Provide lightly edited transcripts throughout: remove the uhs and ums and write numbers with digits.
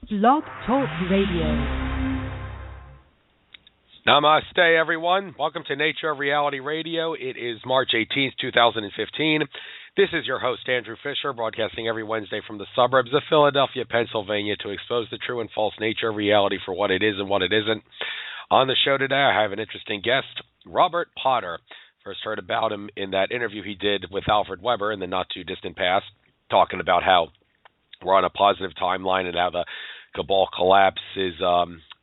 Blog Talk Radio. Namaste, everyone. Welcome to Nature of Reality Radio. It is March 18th, 2015. This is your host, Andrew Fisher, broadcasting every Wednesday from the suburbs of Philadelphia, Pennsylvania, to expose the true and false nature of reality for what it is and what it isn't. On the show today, I have an interesting guest, Robert Potter. First heard about him in that interview he did with Alfred Weber in the not-too-distant past, talking about how we're on a positive timeline and how the Cabal collapse is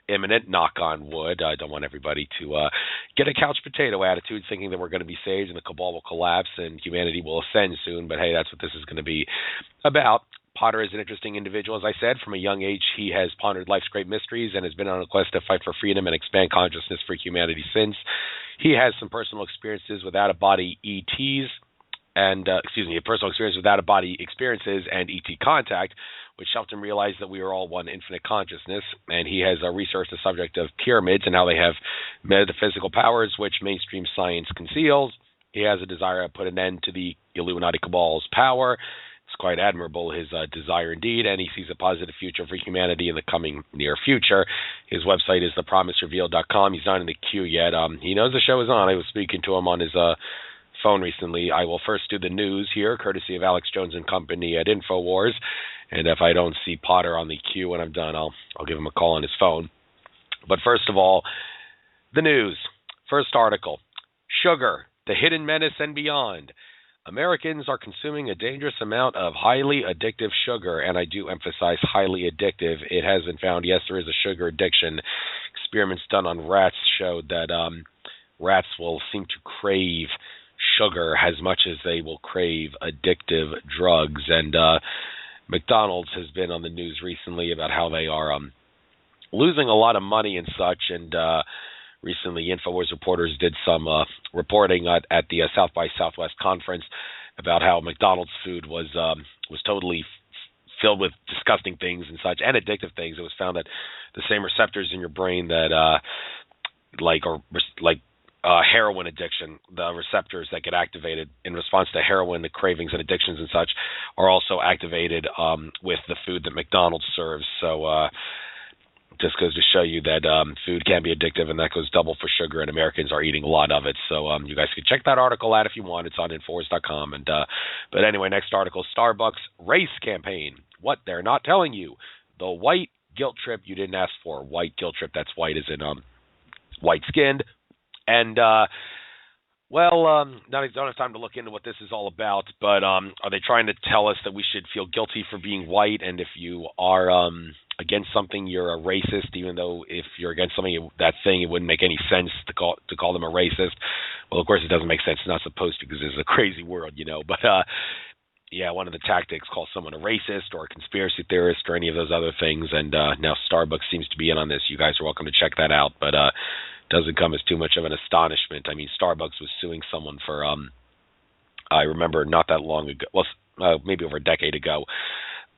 imminent, knock on wood. I don't want everybody to get a couch potato attitude thinking that we're going to be saved and the Cabal will collapse and humanity will ascend soon, but hey, that's what this is going to be about. Potter is an interesting individual. As I said, from a young age, he has pondered life's great mysteries and has been on a quest to fight for freedom and expand consciousness for humanity since. He has some personal experiences with out-of-body ETs, and personal experience with out-of-body experiences and ET contact, which helped him realize that we are all one infinite consciousness. And he has researched the subject of pyramids and how they have metaphysical powers, which mainstream science conceals. He has a desire to put an end to the Illuminati Cabal's power. It's quite admirable, his desire indeed, and he sees a positive future for humanity in the coming near future. His website is thepromiserevealed.com. He's not in the queue yet. He knows the show is on. I was speaking to him on his phone recently. I will first do the news here, courtesy of Alex Jones and Company at InfoWars. And if I don't see Potter on the queue when I'm done, I'll give him a call on his phone. But first of all, the news. First article, Sugar, the Hidden Menace and Beyond. Americans are consuming a dangerous amount of highly addictive sugar, and I do emphasize highly addictive. It has been found, yes, there is a sugar addiction. Experiments done on rats showed that rats will seem to crave sugar as much as they will crave addictive drugs. And McDonald's has been on the news recently about how they are losing a lot of money and such. And recently, InfoWars reporters did some reporting at the South by Southwest conference about how McDonald's food was totally filled with disgusting things and such, and addictive things. It was found that the same receptors in your brain that heroin addiction, the receptors that get activated in response to heroin, the cravings and addictions and such, are also activated with the food that McDonald's serves. So just goes to show you that food can be addictive, and that goes double for sugar, and Americans are eating a lot of it. So you guys can check that article out if you want. It's on Infowars.com. But anyway, next article, Starbucks race campaign. What they're not telling you. The white guilt trip you didn't ask for. White guilt trip, that's white as in white-skinned. And, I don't have time to look into what this is all about, but are they trying to tell us that we should feel guilty for being white, and if you are against something, you're a racist, even though if you're against something, that thing, it wouldn't make any sense to call them a racist? Well, of course it doesn't make sense. It's not supposed to, because it's a crazy world, But, one of the tactics, call someone a racist or a conspiracy theorist or any of those other things, and now Starbucks seems to be in on this. You guys are welcome to check that out, but doesn't come as too much of an astonishment. I mean, Starbucks was suing someone for, I remember not that long ago, maybe over a decade ago,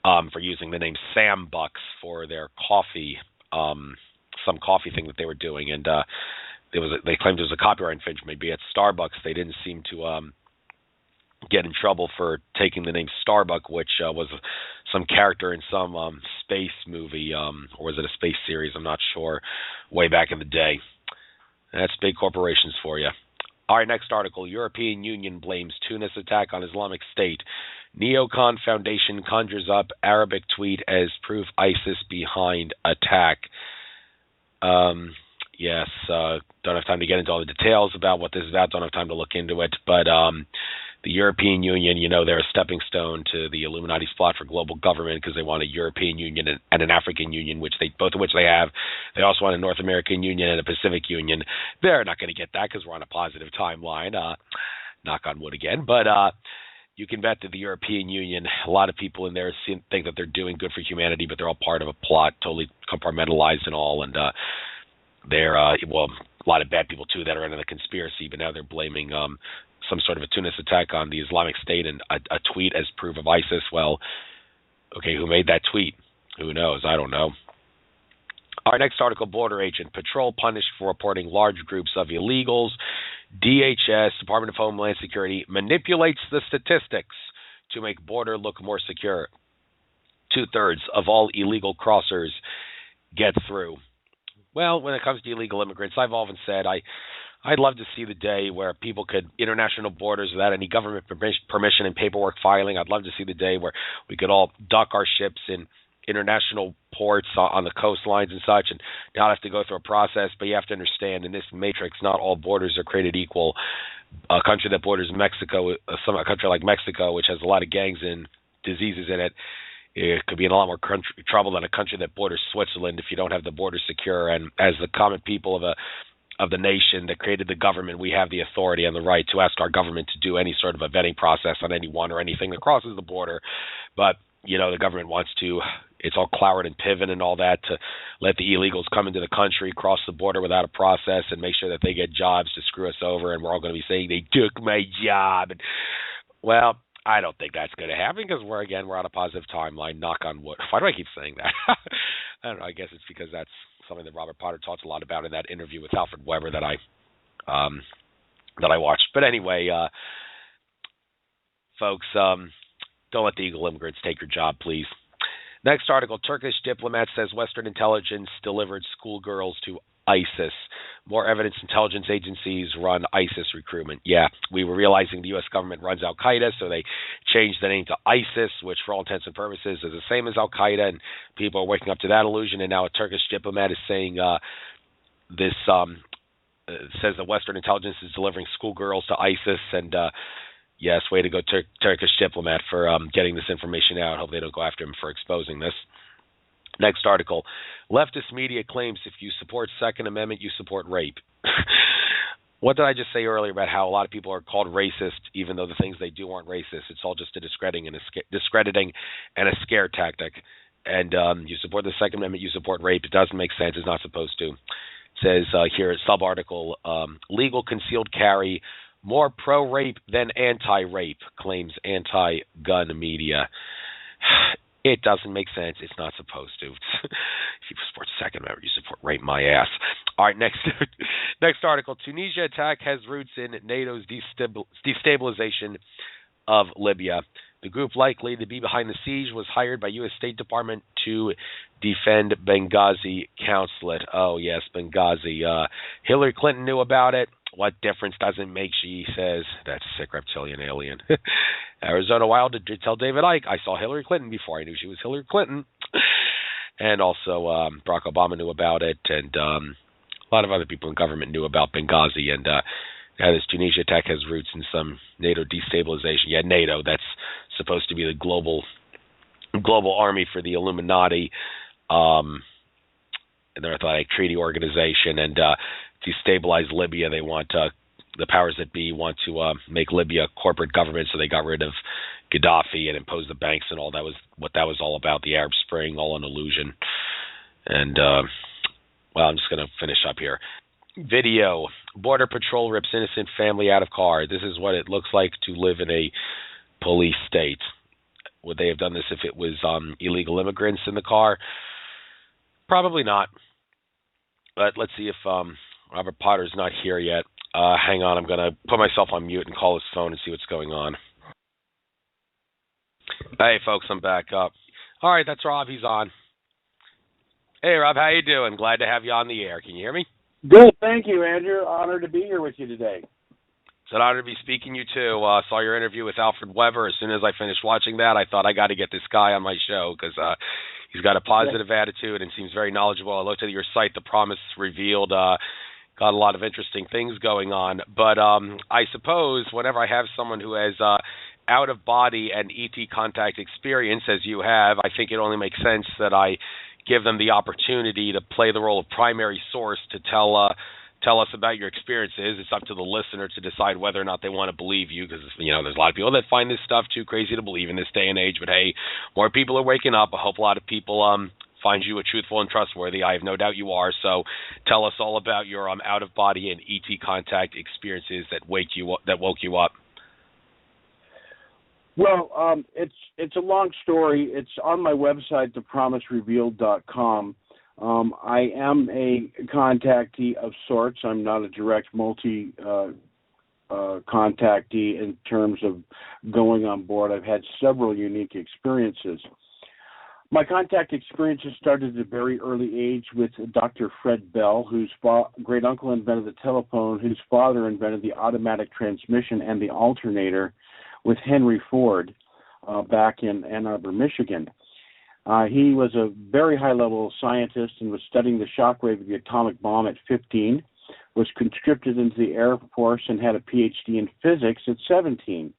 for using the name Sam Bucks for their coffee, some coffee thing that they were doing, and they claimed it was a copyright infringement. Maybe at Starbucks they didn't seem to get in trouble for taking the name Starbuck, which was some character in some space movie, or was it a space series? I'm not sure. Way back in the day. That's big corporations for you. All right, next article. European Union blames Tunis attack on Islamic State. Neocon Foundation conjures up Arabic tweet as proof ISIS behind attack. Yes, don't have time to get into all the details about what this is about. Don't have time to look into it. But the European Union, they're a stepping stone to the Illuminati's plot for global government, because they want a European Union and an African Union, both of which they have. They also want a North American Union and a Pacific Union. They're not going to get that because we're on a positive timeline. Knock on wood again. But you can bet that the European Union, a lot of people in there think that they're doing good for humanity, but they're all part of a plot, totally compartmentalized and all. And they're, a lot of bad people too that are into the conspiracy, but now they're blaming some sort of a Tunis attack on the Islamic State and a tweet as proof of ISIS. Well, okay, who made that tweet? Who knows? I don't know. Our next article, Border Agent. Patrol punished for reporting large groups of illegals. DHS, Department of Homeland Security, manipulates the statistics to make border look more secure. 2/3 of all illegal crossers get through. Well, when it comes to illegal immigrants, I've often said I'd love to see the day where people could international borders without any government permission and paperwork filing. I'd love to see the day where we could all dock our ships in international ports on the coastlines and such, and not have to go through a process. But you have to understand, in this matrix, not all borders are created equal. A country that borders Mexico, a country like Mexico, which has a lot of gangs and diseases in it, it could be in a lot more trouble than a country that borders Switzerland if you don't have the border secure. And as the common people of the nation that created the government, we have the authority and the right to ask our government to do any sort of a vetting process on anyone or anything that crosses the border. But, the government wants to, it's all Cloward and Piven and all that, to let the illegals come into the country, cross the border without a process, and make sure that they get jobs to screw us over, and we're all going to be saying, they took my job. And, well, I don't think that's going to happen because we're on a positive timeline, knock on wood. Why do I keep saying that? I don't know. I guess it's because that's something that Robert Potter talks a lot about in that interview with Alfred Weber that I watched. But anyway, folks, don't let the illegal immigrants take your job, please. Next article, Turkish diplomat says Western intelligence delivered schoolgirls to ISIS. More evidence intelligence agencies run ISIS recruitment. Yeah, we were realizing the U.S. government runs Al-Qaeda, so they changed the name to ISIS, which for all intents and purposes is the same as Al-Qaeda, and people are waking up to that illusion, and now a Turkish diplomat is saying says that Western intelligence is delivering schoolgirls to ISIS, and yes, way to go, Turkish diplomat, for getting this information out. Hope they don't go after him for exposing this. Next article, leftist media claims if you support Second Amendment, you support rape. What did I just say earlier about how a lot of people are called racist, even though the things they do aren't racist? It's all just a discrediting and a scare tactic. And you support the Second Amendment, you support rape. It doesn't make sense. It's not supposed to. It says here, sub-article, legal concealed carry, more pro-rape than anti-rape, claims anti-gun media. It doesn't make sense. It's not supposed to. If you support Second Amendment, you support rape my ass. All right, next article. Tunisia attack has roots in NATO's destabilization of Libya. The group likely to be behind the siege was hired by U.S. State Department to defend Benghazi consulate. Oh, yes, Benghazi. Hillary Clinton knew about it. What difference does it make, she says. That's a sick reptilian alien. Arizona Wild did tell David Icke, I saw Hillary Clinton before I knew she was Hillary Clinton. And also Barack Obama knew about it, and a lot of other people in government knew about Benghazi. And this Tunisia attack has roots in some NATO destabilization. Yeah, NATO, that's supposed to be the global army for the Illuminati, and their athletic treaty organization, and destabilize Libya. They want the powers that be want to make Libya a corporate government, so they got rid of Gaddafi and imposed the banks and all. That was what that was all about, the Arab Spring, all an illusion. And, well, I'm just going to finish up here. Video, Border Patrol rips innocent family out of car. This is what it looks like to live in a police state. Would they have done this if it was illegal immigrants in the car? Probably not. But let's see if Robert Potter's not here yet. Hang on, I'm going to put myself on mute and call his phone and see what's going on. Hey, folks, I'm back up. All right, that's Rob. He's on. Hey, Rob, how you doing? Glad to have you on the air. Can you hear me? Good, thank you, Andrew. Honored to be here with you today. It's an honor to be speaking to you, too. Saw your interview with Alfred Weber. As soon as I finished watching that, I thought I got to get this guy on my show because he's got a positive attitude and seems very knowledgeable. I looked at your site, The Promise Revealed, got a lot of interesting things going on. But I suppose whenever I have someone who has out-of-body and ET contact experience, as you have, I think it only makes sense that I give them the opportunity to play the role of primary source to tell us about your experiences. It's up to the listener to decide whether or not they want to believe you, because there's a lot of people that find this stuff too crazy to believe in this day and age. But hey, more people are waking up. I hope a lot of people find you a truthful and trustworthy. I have no doubt you are. So tell us all about your out-of-body and ET contact experiences that woke you up. Well, it's a long story. It's on my website, thepromiserevealed.com. I am a contactee of sorts. I'm not a direct contactee in terms of going on board. I've had several unique experiences. My contact experiences started at a very early age with Dr. Fred Bell, whose great uncle invented the telephone, whose father invented the automatic transmission and the alternator with Henry Ford back in Ann Arbor, Michigan. He was a very high-level scientist and was studying the shockwave of the atomic bomb at 15, was conscripted into the Air Force and had a PhD in physics at 17.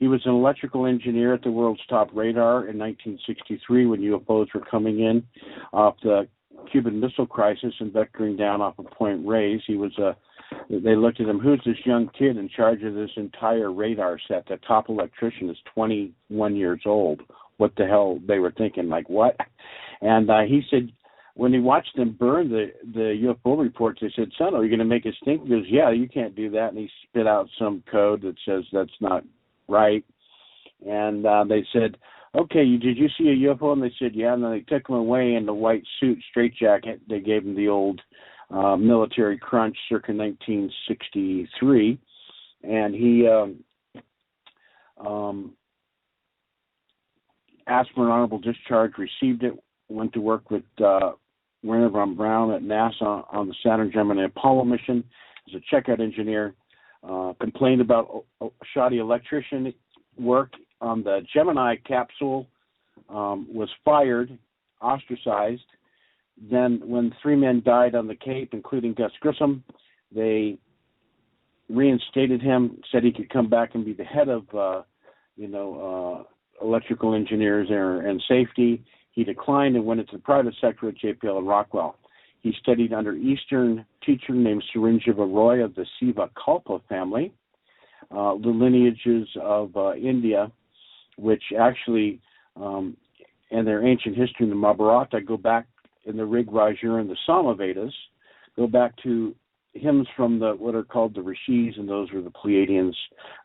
He was an electrical engineer at the world's top radar in 1963 when UFOs were coming in off the Cuban Missile Crisis and vectoring down off of Point Reyes. They looked at him, who's this young kid in charge of this entire radar set? The top electrician is 21 years old. What the hell? They were thinking, like, what? And he said, when he watched them burn the UFO reports, they said, son, are you going to make us think? He goes, yeah, you can't do that. And he spit out some code that says that's not right. And they said, okay, did you see a UFO? And they said, yeah. And then they took him away in the white suit, straitjacket. They gave him the old military crunch circa 1963. And he asked for an honorable discharge, received it, went to work with Werner von Braun at NASA on the Saturn, Gemini, Apollo mission as a checkout engineer. Complained about shoddy electrician work on the Gemini capsule, was fired, ostracized. Then when 3 men died on the Cape, including Gus Grissom, they reinstated him, said he could come back and be the head of, electrical engineers and safety. He declined and went into the private sector at JPL and Rockwell. He studied under Eastern teacher named Sarinjava Roy of the Siva Kalpa family, the lineages of India, which actually, and their ancient history in the Mahabharata go back in the Rig Vajra and the Samavedas, go back to hymns from what are called the Rishis, and those were the Pleiadians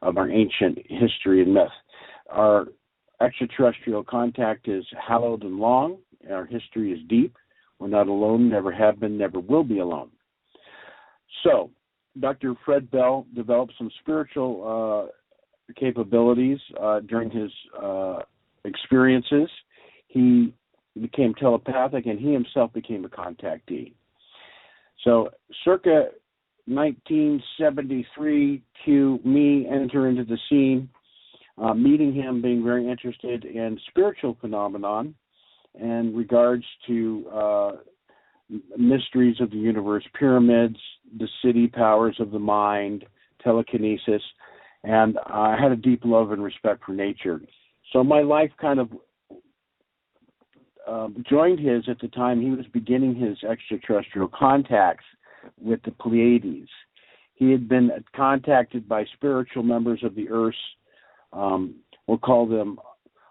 of our ancient history and myth. Our extraterrestrial contact is hallowed and long. Our history is deep. We're not alone, never have been, never will be alone. So, Dr. Fred Bell developed some spiritual capabilities during his experiences. He became telepathic, and he himself became a contactee. So, circa 1973, cue me enter into the scene, meeting him, being very interested in spiritual phenomenon in regards to mysteries of the universe, pyramids, the city powers of the mind, telekinesis, and I had a deep love and respect for nature. So my life kind of joined his at the time he was beginning his extraterrestrial contacts with the Pleiades. He had been contacted by spiritual members of the Earth's, we'll call them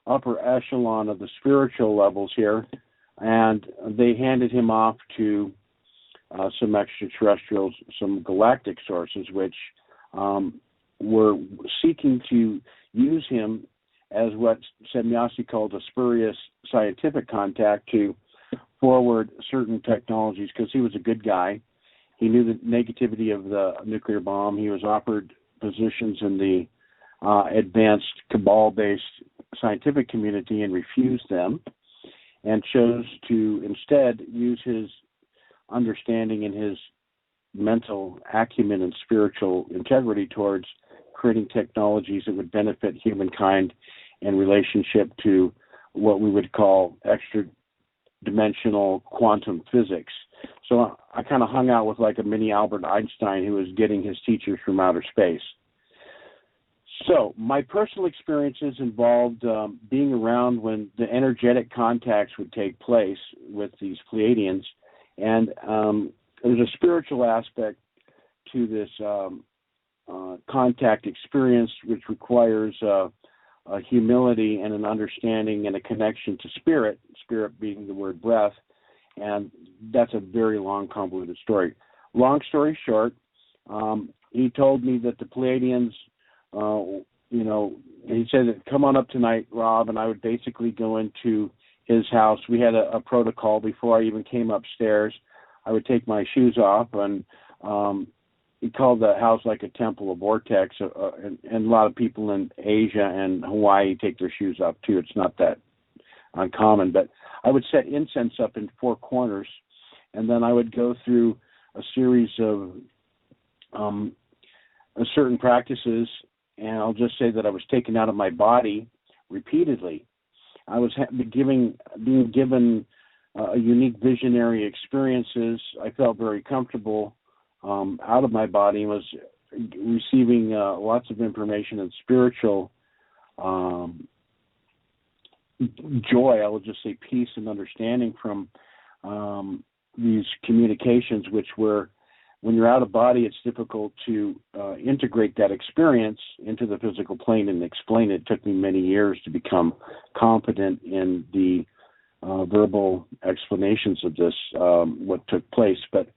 upper echelon of the spiritual levels here, and they handed him off to some extraterrestrials, some galactic sources, which were seeking to use him as what Semyasi called a spurious scientific contact to forward certain technologies, because he was a good guy. He knew the negativity of the nuclear bomb. He was offered positions in the advanced Cabal-based scientific community and refused them, and chose to instead use his understanding and his mental acumen and spiritual integrity towards creating technologies that would benefit humankind in relationship to what we would call extra-dimensional quantum physics. So I kind of hung out with like a mini Albert Einstein who was getting his teachers from outer space. So my personal experiences involved being around when the energetic contacts would take place with these Pleiadians, and there's a spiritual aspect to this contact experience, which requires a humility and an understanding and a connection to spirit being the word breath, and that's a very long, convoluted story. Long story short, he told me that the Pleiadians, he said, come on up tonight, Rob, and I would basically go into his house. We had a protocol before I even came upstairs. I would take my shoes off, and he called the house like a temple, a vortex, and a lot of people in Asia and Hawaii take their shoes off too. It's not that uncommon. But I would set incense up in four corners, and then I would go through a series of certain practices, and I'll just say that I was taken out of my body repeatedly. I was being given unique visionary experiences. I felt very comfortable out of my body and was receiving lots of information and spiritual joy, I will just say peace and understanding from these communications, which were, when you're out of body, it's difficult to integrate that experience into the physical plane and explain it. It took me many years to become confident in the verbal explanations of this, what took place. But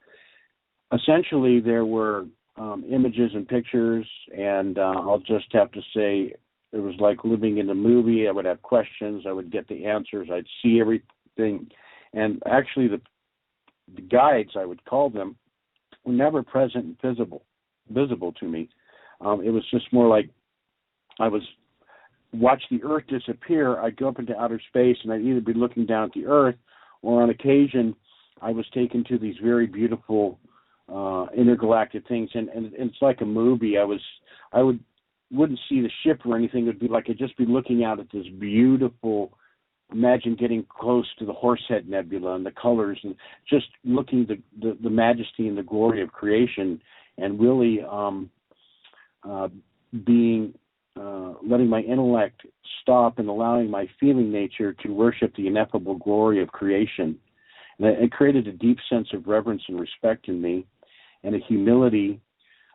essentially, there were images and pictures, and I'll just have to say it was like living in a movie. I would have questions. I would get the answers. I'd see everything. And actually, the guides, I would call them, were never present and visible to me. It was just more like I was watch the Earth disappear. I'd go up into outer space, and I'd either be looking down at the Earth, or on occasion, I was taken to these very beautiful intergalactic things. And it's like a movie. I wouldn't see the ship or anything. It would be like I'd just be looking out at this beautiful. Imagine getting close to the Horsehead Nebula and the colors, and just looking the majesty and the glory of creation, and really letting my intellect stop and allowing my feeling nature to worship the ineffable glory of creation. And it created a deep sense of reverence and respect in me, and a humility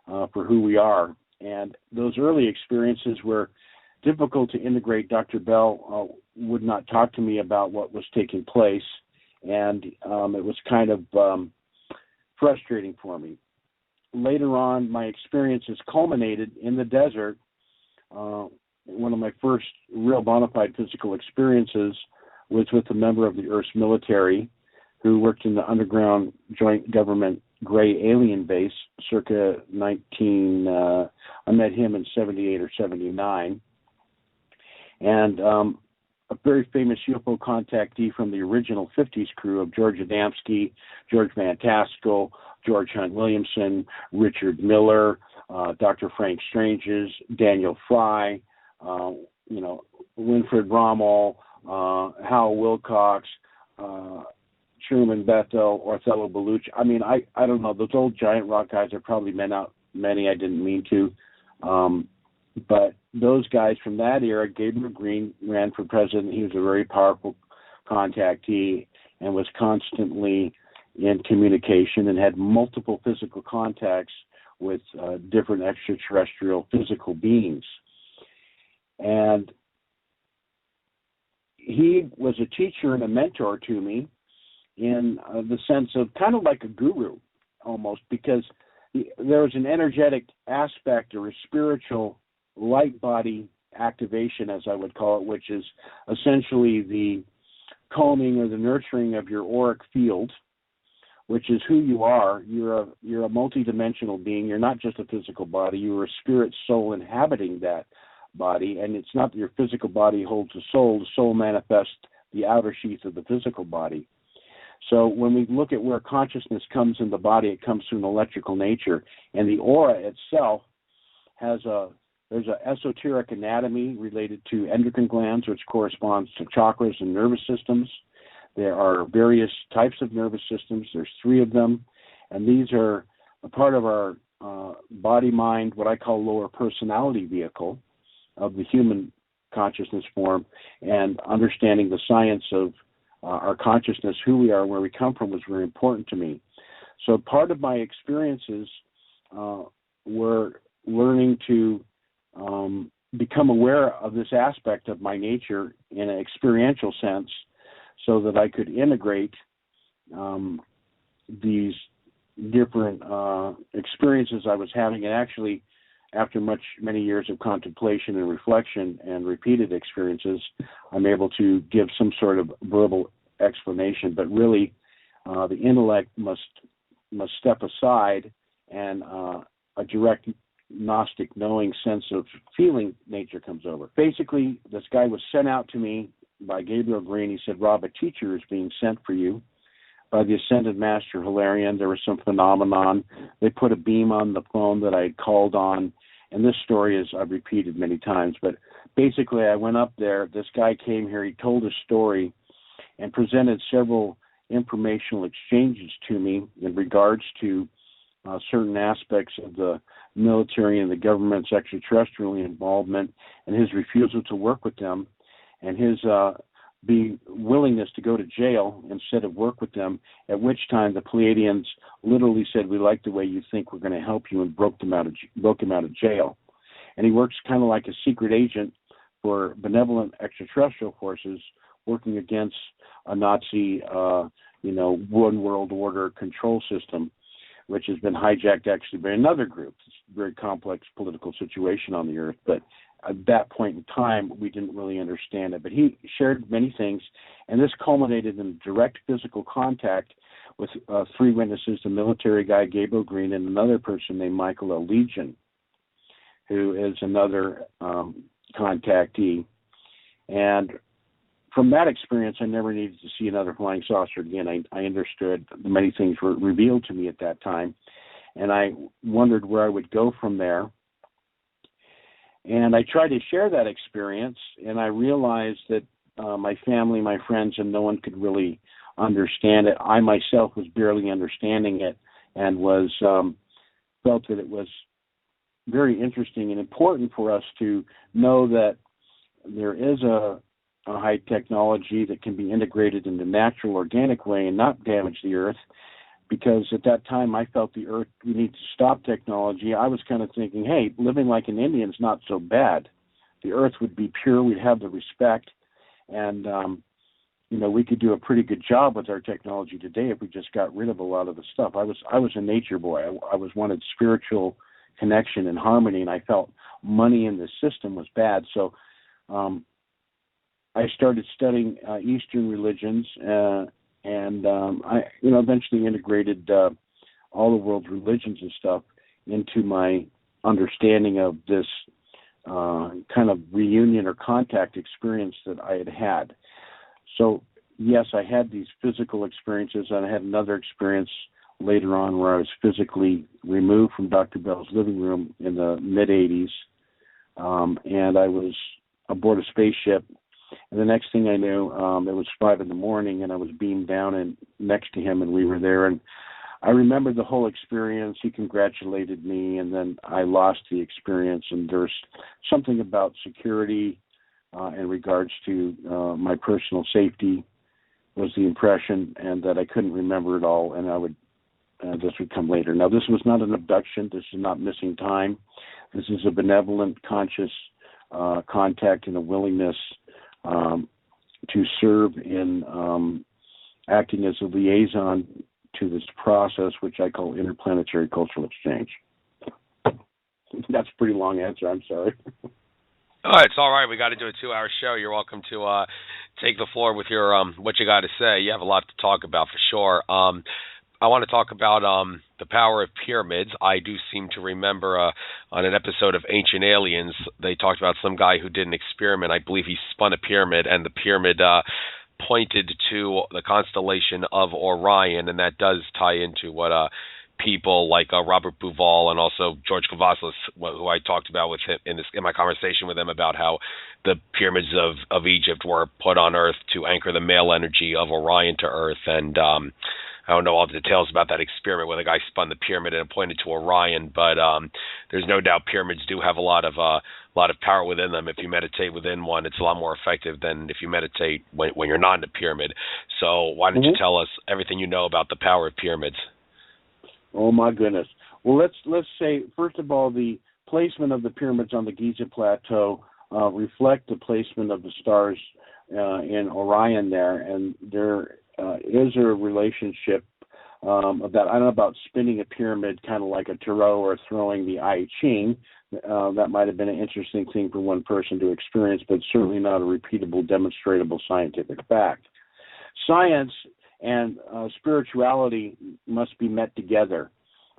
for who we are. And those early experiences were difficult to integrate. Dr. Bell would not talk to me about what was taking place, and it was kind of frustrating for me. Later on, my experiences culminated in the desert. One of my first real bona fide physical experiences was with a member of the Earth's military who worked in the underground joint government gray alien base circa I met him in 78 or 79. And a very famous UFO contactee from the original 50s crew of George Adamski, George Van Tassel, George Hunt Williamson, Richard Miller, Dr. Frank Stranges, Daniel Fry, Winfred Rommel, Hal Wilcox, Truman Bethel, Othello Bellucci. I mean, I don't know. Those old giant rock guys, I probably meant out many I didn't mean to. But those guys from that era, Gabriel Green ran for president. He was a very powerful contactee and was constantly in communication and had multiple physical contacts with different extraterrestrial physical beings. And he was a teacher and a mentor to me in the sense of kind of like a guru almost, because there was an energetic aspect or a spiritual light body activation, as I would call it, which is essentially the calming or the nurturing of your auric field, which is who you are. You're a multidimensional being. You're not just a physical body. You're a spirit soul inhabiting that body, and it's not that your physical body holds the soul. The soul manifests the outer sheath of the physical body. So when we look at where consciousness comes in the body, it comes through an electrical nature, and the aura itself there's an esoteric anatomy related to endocrine glands, which corresponds to chakras and nervous systems. There are various types of nervous systems. There's 3 of them, and these are a part of our body-mind, what I call lower personality vehicle of the human consciousness form, and understanding the science of our consciousness, who we are, where we come from, was very important to me. So part of my experiences were learning to become aware of this aspect of my nature in an experiential sense, so that I could integrate these different experiences I was having. And actually, after many years of contemplation and reflection and repeated experiences, I'm able to give some sort of verbal explanation. But really, the intellect must step aside, and a direct Gnostic knowing sense of feeling nature comes over. Basically, this guy was sent out to me by Gabriel Green. He said, Rob, a teacher is being sent for you by the Ascended Master Hilarion. There was some phenomenon. They put a beam on the phone that I had called on, and this story is I've repeated many times, but basically I went up there. This guy came here. He told a story and presented several informational exchanges to me in regards to certain aspects of the military and the government's extraterrestrial involvement, and his refusal to work with them, and his willingness to go to jail instead of work with them, at which time the Pleiadians literally said, we like the way you think, we're going to help you, and broke him out of jail. And he works kind of like a secret agent for benevolent extraterrestrial forces working against a Nazi, one world order control system, which has been hijacked actually by another group. It's a very complex political situation on the Earth, but at that point in time, we didn't really understand it. But he shared many things, and this culminated in direct physical contact with three witnesses, the military guy, Gabriel Green, and another person named Michael L. Legion, who is another contactee. And from that experience, I never needed to see another flying saucer again. I understood many things were revealed to me at that time, and I wondered where I would go from there. And I tried to share that experience, and I realized that my family, my friends, and no one could really understand it. I myself was barely understanding it, and was felt that it was very interesting and important for us to know that there is a high technology that can be integrated in the natural, organic way and not damage the Earth. Because at that time I felt the Earth, we need to stop technology. I was kind of thinking, hey, living like an Indian is not so bad. The Earth would be pure, we'd have the respect, and we could do a pretty good job with our technology today if we just got rid of a lot of the stuff. I was a nature boy. I wanted spiritual connection and harmony, and I felt money in the system was bad. So I started studying Eastern religions, and I eventually integrated all the world's religions and stuff into my understanding of this kind of reunion or contact experience that I had had. So, yes, I had these physical experiences, and I had another experience later on where I was physically removed from Dr. Bell's living room in the mid-'80s, and I was aboard a spaceship. And the next thing I knew, it was 5 a.m, and I was beamed down and next to him, and we were there. And I remembered the whole experience. He congratulated me, and then I lost the experience. And there's something about security in regards to my personal safety was the impression, and that I couldn't remember it all, and this would come later. Now, this was not an abduction. This is not missing time. This is a benevolent, conscious contact and a willingness to serve in acting as a liaison to this process, which I call interplanetary cultural exchange. That's a pretty long answer. I'm sorry. Oh, it's all right. We got to do a 2-hour show. You're welcome to take the floor with your what you got to say. You have a lot to talk about for sure. I want to talk about the power of pyramids. I do seem to remember on an episode of Ancient Aliens, they talked about some guy who did an experiment. I believe he spun a pyramid, and the pyramid pointed to the constellation of Orion, and that does tie into what people like Robert Bouval and also George Cavazos, who I talked about with him in my conversation with him about how the pyramids of Egypt were put on Earth to anchor the male energy of Orion to Earth. And I don't know all the details about that experiment where the guy spun the pyramid and it pointed to Orion, but there's no doubt pyramids do have a lot of power within them. If you meditate within one, it's a lot more effective than if you meditate when you're not in a pyramid. So why don't you tell us everything you know about the power of pyramids? Oh my goodness. Well, let's say first of all, the placement of the pyramids on the Giza Plateau reflect the placement of the stars in Orion there, and there is a relationship of that. I don't know about spinning a pyramid kind of like a tarot or throwing the I Ching. That might have been an interesting thing for one person to experience, but certainly not a repeatable, demonstratable scientific fact. Science and spirituality must be met together,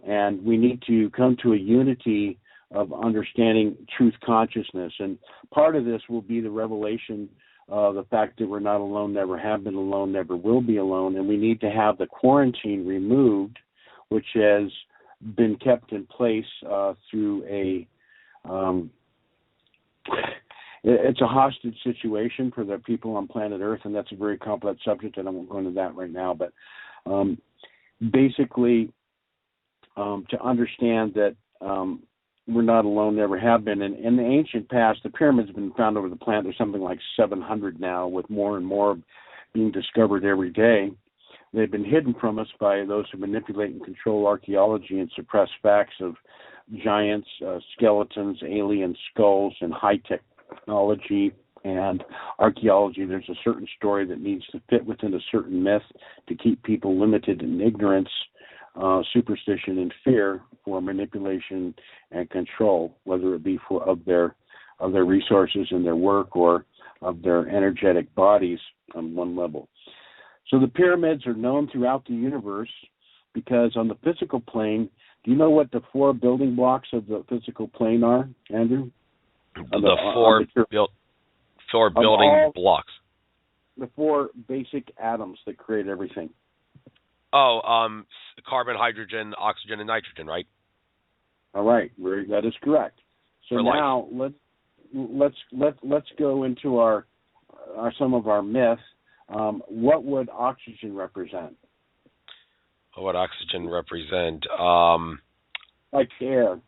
and we need to come to a unity of understanding truth consciousness. And part of this will be the revelation the fact that we're not alone, never have been alone, never will be alone, and we need to have the quarantine removed, which has been kept in place through it's a hostage situation for the people on planet Earth, and that's a very complex subject, and I won't go into that right now. But basically, to understand that we're not alone, never have been. And in the ancient past, the pyramids have been found over the planet. There's something like 700 now, with more and more being discovered every day. They've been hidden from us by those who manipulate and control archaeology and suppress facts of giants, skeletons, alien skulls, and high technology and archaeology. There's a certain story that needs to fit within a certain myth to keep people limited in ignorance, superstition, and fear for manipulation and control, whether it be of their resources and their work or of their energetic bodies on one level. So the pyramids are known throughout the universe because on the physical plane, do you know what the 4 building blocks of the physical plane are, Andrew? The four building blocks. The 4 basic atoms that create everything. Oh, carbon, hydrogen, oxygen, and nitrogen, right? All right, that is correct. So For now let's go into our some of our myths. What would oxygen represent? What would oxygen represent? Like air.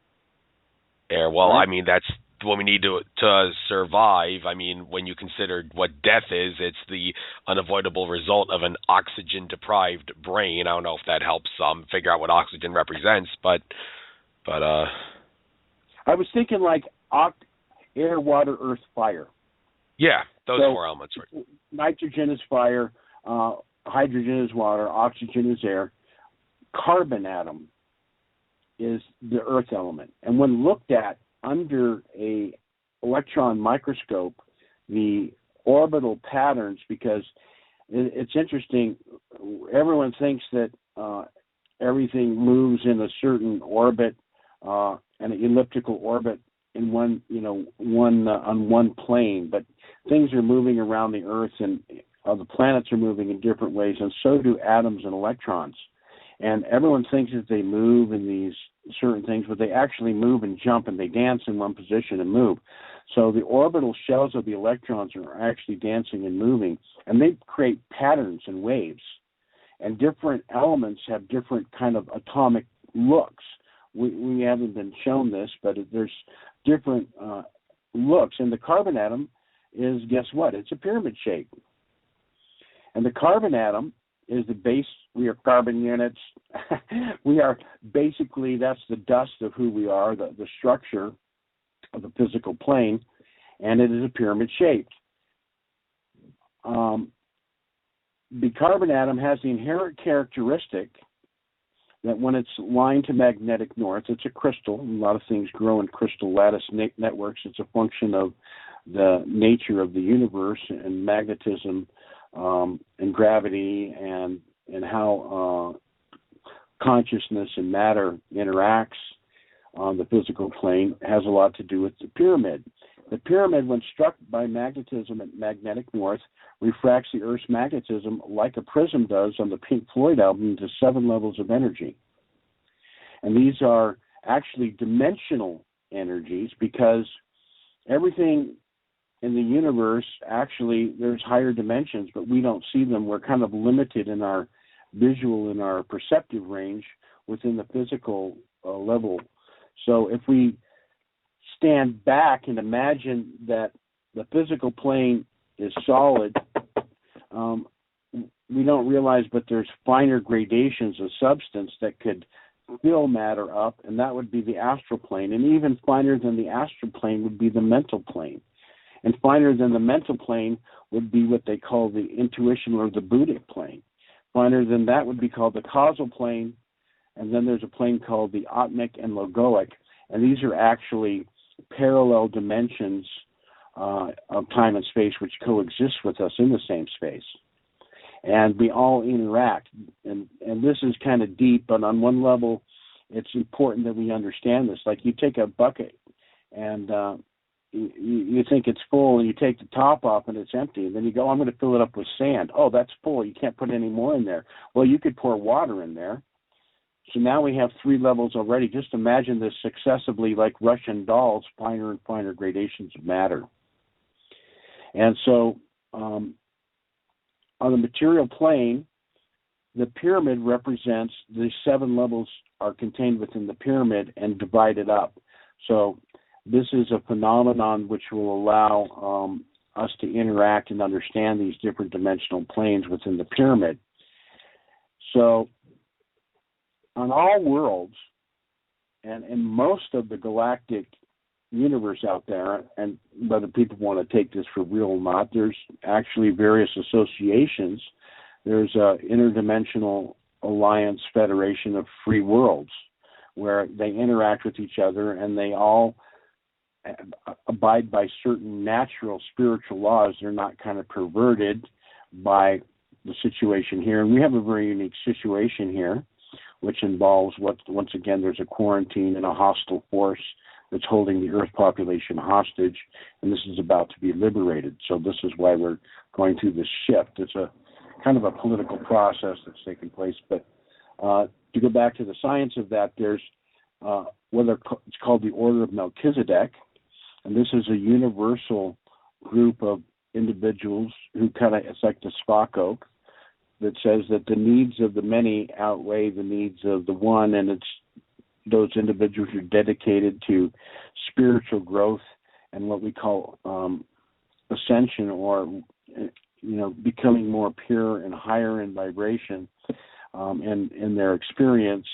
Air. Well, right? I mean, that's what we need to survive. I mean, when you consider what death is, it's the unavoidable result of an oxygen-deprived brain. I don't know if that helps figure out what oxygen represents, but I was thinking like air, water, earth, fire. Yeah, those 4 elements. Right. Nitrogen is fire, hydrogen is water, oxygen is air. Carbon atom is the earth element. And when looked at under a electron microscope, the orbital patterns, because it's interesting, everyone thinks that everything moves in a certain orbit, an elliptical orbit in on one plane, but things are moving around the Earth, and the planets are moving in different ways, and so do atoms and electrons. And everyone thinks that they move in these certain things, but they actually move and jump, and they dance in one position and move. So the orbital shells of the electrons are actually dancing and moving, and they create patterns and waves. And different elements have different kind of atomic looks. We haven't been shown this, but there's different looks. And the carbon atom is, guess what? It's a pyramid shape. And the carbon atom is the base. We are carbon units. We are basically, that's the dust of who we are, the structure of the physical plane, and it is a pyramid shaped. The carbon atom has the inherent characteristic that when it's lined to magnetic north, it's a crystal. A lot of things grow in crystal lattice networks. It's a function of the nature of the universe and magnetism and gravity and how consciousness and matter interacts on the physical plane has a lot to do with the pyramid. The pyramid, when struck by magnetism at magnetic north, refracts the Earth's magnetism like a prism does on the Pink Floyd album into 7 levels of energy. And these are actually dimensional energies because everything in the universe, actually, there's higher dimensions, but we don't see them. We're kind of limited in our visual and our perceptive range within the physical level. So if we stand back and imagine that the physical plane is solid, we don't realize, but there's finer gradations of substance that could fill matter up, and that would be the astral plane. And even finer than the astral plane would be the mental plane. And finer than the mental plane would be what they call the intuition or the Buddhic plane. Finer than that would be called the causal plane, and then there's a plane called the Atmic and Logoic, and these are actually parallel dimensions of time and space which coexist with us in the same space. And we all interact. And this is kind of deep, but on one level, it's important that we understand this. Like you take a bucket and you think it's full, and you take the top off and it's empty, and then you go, I'm going to fill it up with sand. Oh, that's full. You can't put any more in there. Well, you could pour water in there. So now we have 3 levels already. Just imagine this successively, like Russian dolls, finer and finer gradations of matter. And so on the material plane, the pyramid represents the 7 levels are contained within the pyramid and divided up. So this is a phenomenon which will allow us to interact and understand these different dimensional planes within the pyramid. So on all worlds, and in most of the galactic universe out there, and whether people want to take this for real or not, there's actually various associations. There's an interdimensional alliance federation of free worlds where they interact with each other, and they all abide by certain natural spiritual laws. They're not kind of perverted by the situation here. And we have a very unique situation here, which involves once again, there's a quarantine and a hostile force that's holding the Earth population hostage, and this is about to be liberated. So this is why we're going through this shift. It's a kind of a political process that's taking place. But to go back to the science of that, there's it's called the Order of Melchizedek, and this is a universal group of individuals who it's like the Spock oak that says that the needs of the many outweigh the needs of the one, and it's those individuals who are dedicated to spiritual growth and what we call ascension, or becoming more pure and higher in vibration, and in their experience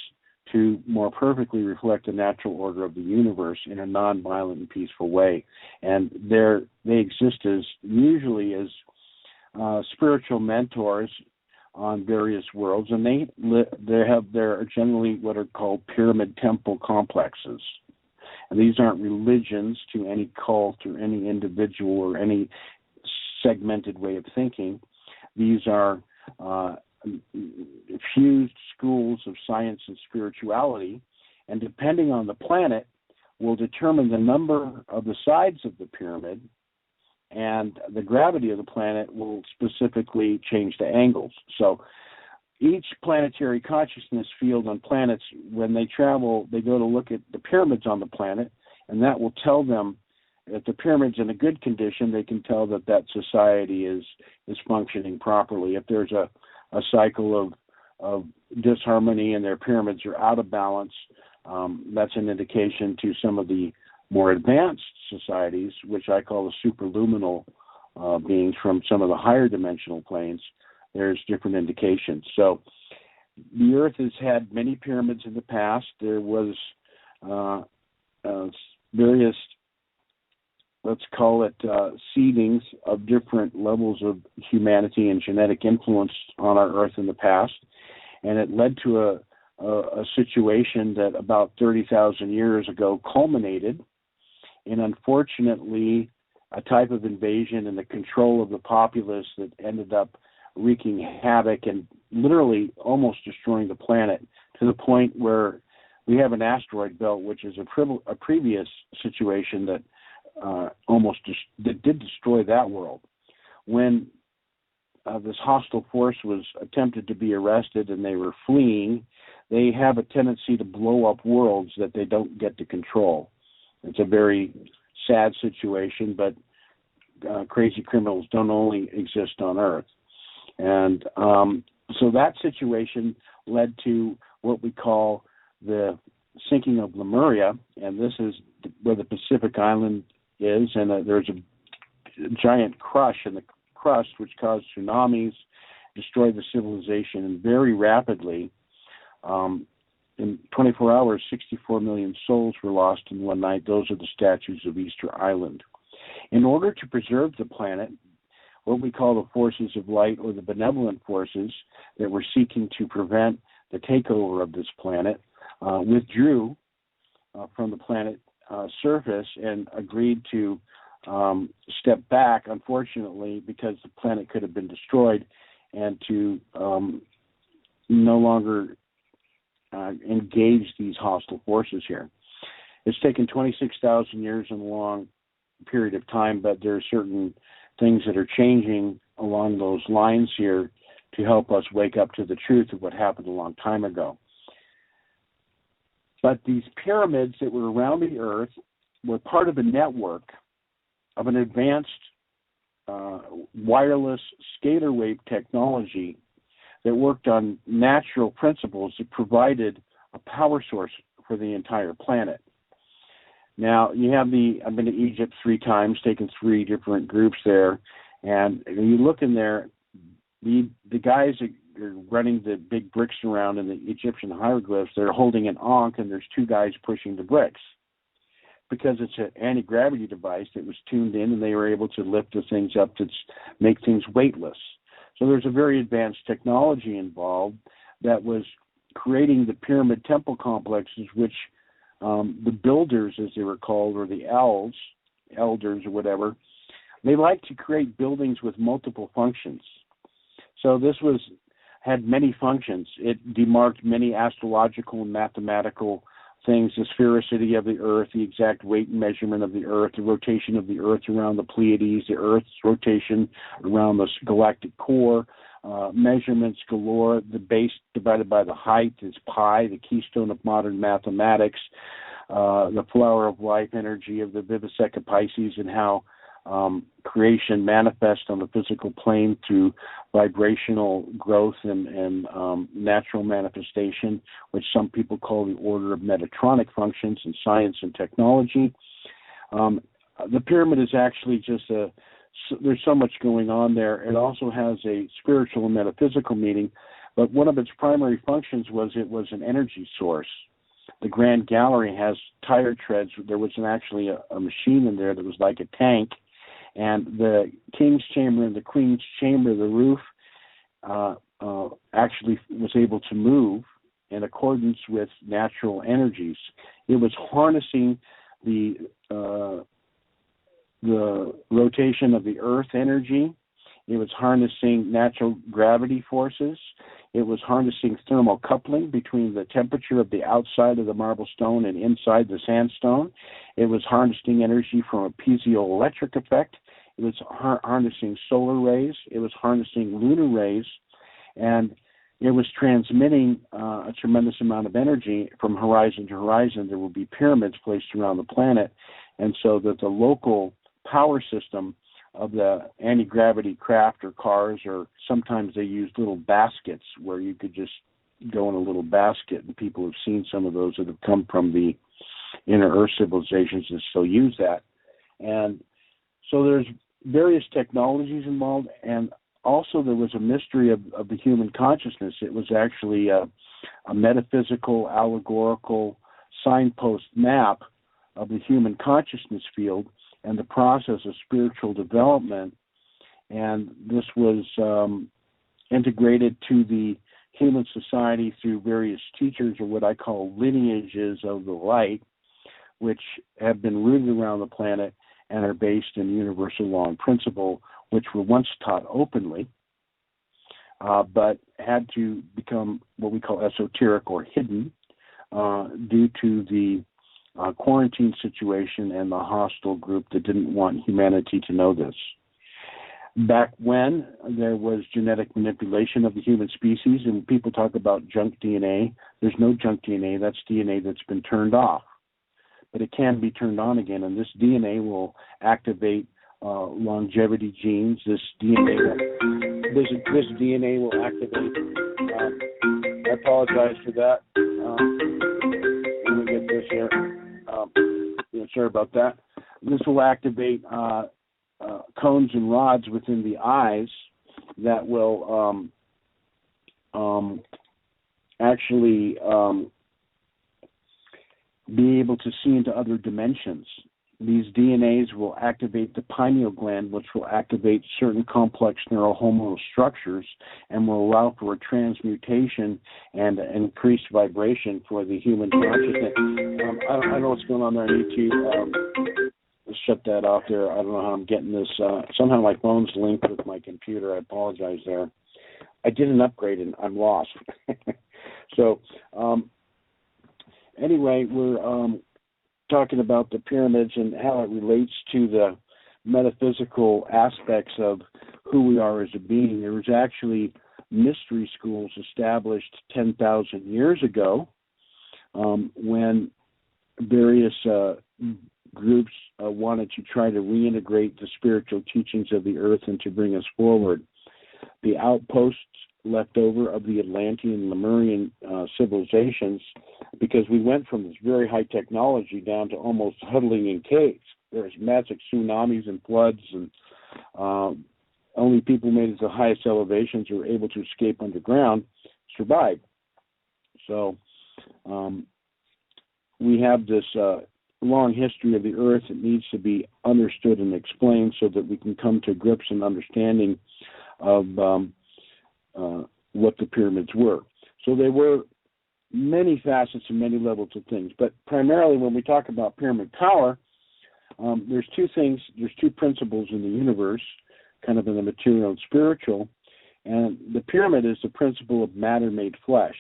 to more perfectly reflect the natural order of the universe in a non-violent and peaceful way. And they exist usually as spiritual mentors on various worlds, and they're generally what are called pyramid temple complexes. And these aren't religions to any cult or any individual or any segmented way of thinking. These are fused schools of science and spirituality, and depending on the planet will determine the number of the sides of the pyramid, and the gravity of the planet will specifically change the angles. So each planetary consciousness field on planets, when they travel, they go to look at the pyramids on the planet, and that will tell them if the pyramid's in a good condition, they can tell that society is functioning properly. If there's a cycle of disharmony and their pyramids are out of balance, that's an indication to some of the more advanced societies, which I call the superluminal beings from some of the higher dimensional planes. There's different indications. So the Earth has had many pyramids in the past. There was various, let's call it, seedings of different levels of humanity and genetic influence on our Earth in the past. And it led to a situation that about 30,000 years ago culminated in, unfortunately, a type of invasion and the control of the populace that ended up wreaking havoc and literally almost destroying the planet, to the point where we have an asteroid belt, which is a previous situation that that did destroy that world. When this hostile force was attempted to be arrested and they were fleeing, they have a tendency to blow up worlds that they don't get to control. It's a very sad situation, but crazy criminals don't only exist on Earth. And so that situation led to what we call the sinking of Lemuria, and this is where the Pacific Island is, and there's a giant crush in the crust which caused tsunamis, destroyed the civilization, and very rapidly, in 24 hours, 64 million souls were lost in one night. Those are the statues of Easter Island. In order to preserve the planet, what we call the forces of light, or the benevolent forces that were seeking to prevent the takeover of this planet, withdrew from the planet surface and agreed to step back, unfortunately, because the planet could have been destroyed, and to no longer engage these hostile forces here. It's taken 26,000 years and along period of time, but there are certain things that are changing along those lines here to help us wake up to the truth of what happened a long time ago. But these pyramids that were around the Earth were part of a network of an advanced wireless scalar wave technology that worked on natural principles that provided a power source for the entire planet. Now, you have I've been to Egypt 3 times, taken 3 different groups there, and when you look in there, the guys that are running the big bricks around in the Egyptian hieroglyphs, they're holding an ankh, and there's 2 guys pushing the bricks. Because it's an anti-gravity device that was tuned in, and they were able to lift the things up to make things weightless. So there's a very advanced technology involved that was creating the pyramid temple complexes, which the builders, as they were called, or the elders or whatever, they like to create buildings with multiple functions. So this had many functions. It demarked many astrological and mathematical things, the sphericity of the Earth, the exact weight and measurement of the Earth, the rotation of the Earth around the Pleiades, the Earth's rotation around the galactic core, measurements galore. The base divided by the height is pi, the keystone of modern mathematics, the flower of life energy of the vivisecta Pisces, and how creation manifests on the physical plane through vibrational growth and natural manifestation, which some people call the order of metatronic functions in science and technology. The pyramid is actually just there's so much going on there. It also has a spiritual and metaphysical meaning, but one of its primary functions was it was an energy source. The Grand Gallery has tire treads. There was actually a machine in there that was like a tank, and the King's Chamber and the Queen's Chamber, the roof, actually was able to move in accordance with natural energies. It was harnessing the rotation of the Earth energy. It was harnessing natural gravity forces. It was harnessing thermal coupling between the temperature of the outside of the marble stone and inside the sandstone. It was harnessing energy from a piezoelectric effect. It was harnessing solar rays. It was harnessing lunar rays. And it was transmitting a tremendous amount of energy from horizon to horizon. There will be pyramids placed around the planet, and so that the local power system of the anti-gravity craft or cars, or sometimes they use little baskets where you could just go in a little basket, and people have seen some of those that have come from the inner Earth civilizations and still use that. And so there's various technologies involved, and also there was a mystery of the human consciousness. It was actually a metaphysical, allegorical signpost map of the human consciousness field and the process of spiritual development. And this was integrated to the human society through various teachers, or what I call lineages of the light, which have been rooted around the planet and are based in universal law and principle, which were once taught openly, but had to become what we call esoteric or hidden due to the quarantine situation and the hostile group that didn't want humanity to know this. Back when there was genetic manipulation of the human species, and people talk about junk DNA, there's no junk DNA. That's DNA that's been turned off. But it can be turned on again, and this DNA will activate longevity genes. This DNA will activate. I apologize for that. Let me get this here. Sorry about that. This will activate cones and rods within the eyes that will actually be able to see into other dimensions. These DNAs will activate the pineal gland, which will activate certain complex neurohormonal structures and will allow for a transmutation and increased vibration for the human consciousness. I don't know what's going on there. I need to shut that off there. I don't know how I'm getting this. Somehow my phone's linked with my computer. I apologize there. I did an upgrade and I'm lost. So, anyway, we're talking about the pyramids and how it relates to the metaphysical aspects of who we are as a being. There was actually mystery schools established 10,000 years ago when various groups wanted to try to reintegrate the spiritual teachings of the earth and to bring us forward. The outposts left over of the Atlantean and Lemurian civilizations, because we went from this very high technology down to almost huddling in caves. There's massive tsunamis and floods, and only people made it to the highest elevations who were able to escape underground survived. So we have this long history of the earth that needs to be understood and explained so that we can come to grips and understanding of what the pyramids were. So they were many facets and many levels of things. But primarily when we talk about pyramid power, there's two things, there's two principles in the universe, kind of in the material and spiritual. And the pyramid is the principle of matter made flesh.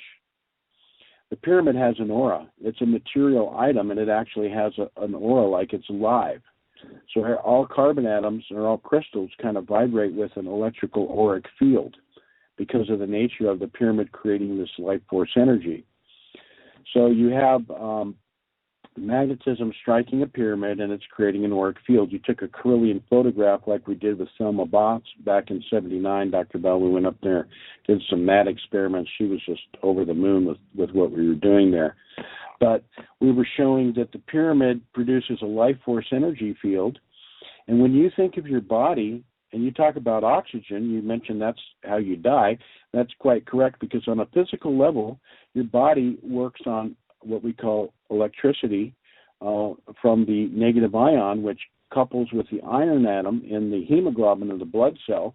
The pyramid has an aura. It's a material item, and it actually has an aura like it's alive. So all carbon atoms or all crystals kind of vibrate with an electrical auric field because of the nature of the pyramid creating this life force energy. So you have magnetism striking a pyramid, and it's creating an auric field. You took a Kirlian photograph like we did with Selma Botts back in '79. Dr. Bell, we went up there, did some mad experiments. She was just over the moon with what we were doing there. But we were showing that the pyramid produces a life force energy field. And when you think of your body, and you talk about oxygen, you mentioned that's how you die. That's quite correct, because on a physical level, your body works on what we call electricity from the negative ion, which couples with the iron atom in the hemoglobin of the blood cell,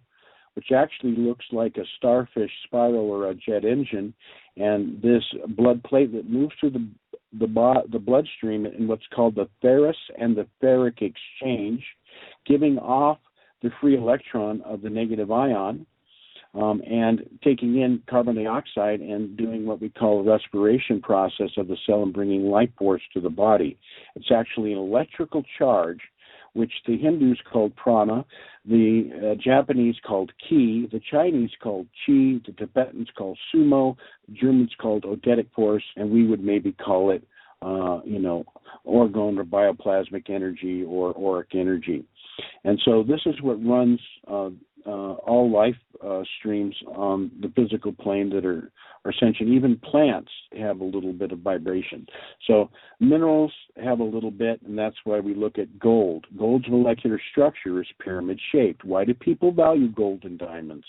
which actually looks like a starfish spiral or a jet engine. And this blood platelet moves through the bloodstream in what's called the ferrous and the ferric exchange, giving off the free electron of the negative ion, and taking in carbon dioxide and doing what we call a respiration process of the cell and bringing life force to the body. It's actually an electrical charge, which the Hindus called prana, the Japanese called ki, the Chinese called chi, the Tibetans called sumo, the Germans called odetic force, and we would maybe call it, orgone or bioplasmic energy or auric energy. And so this is what runs all life streams on the physical plane that are Ascension. Even plants have a little bit of vibration. So minerals have a little bit, and that's why we look at gold. Gold's molecular structure is pyramid-shaped. Why do people value gold and diamonds?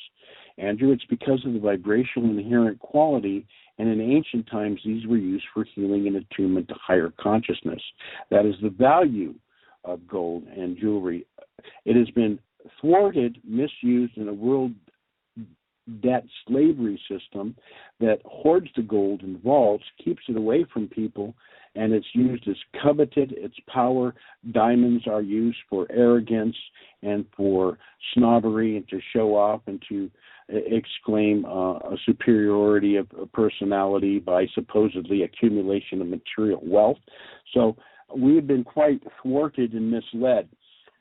Andrew, it's because of the vibrational inherent quality, and in ancient times these were used for healing and attunement to higher consciousness. That is the value of gold and jewelry. It has been thwarted, misused in a world debt slavery system that hoards the gold in vaults, keeps it away from people, and it's used as coveted. Its power. Diamonds are used for arrogance and for snobbery and to show off and to exclaim a superiority of personality by supposedly accumulation of material wealth. So we have been quite thwarted and misled.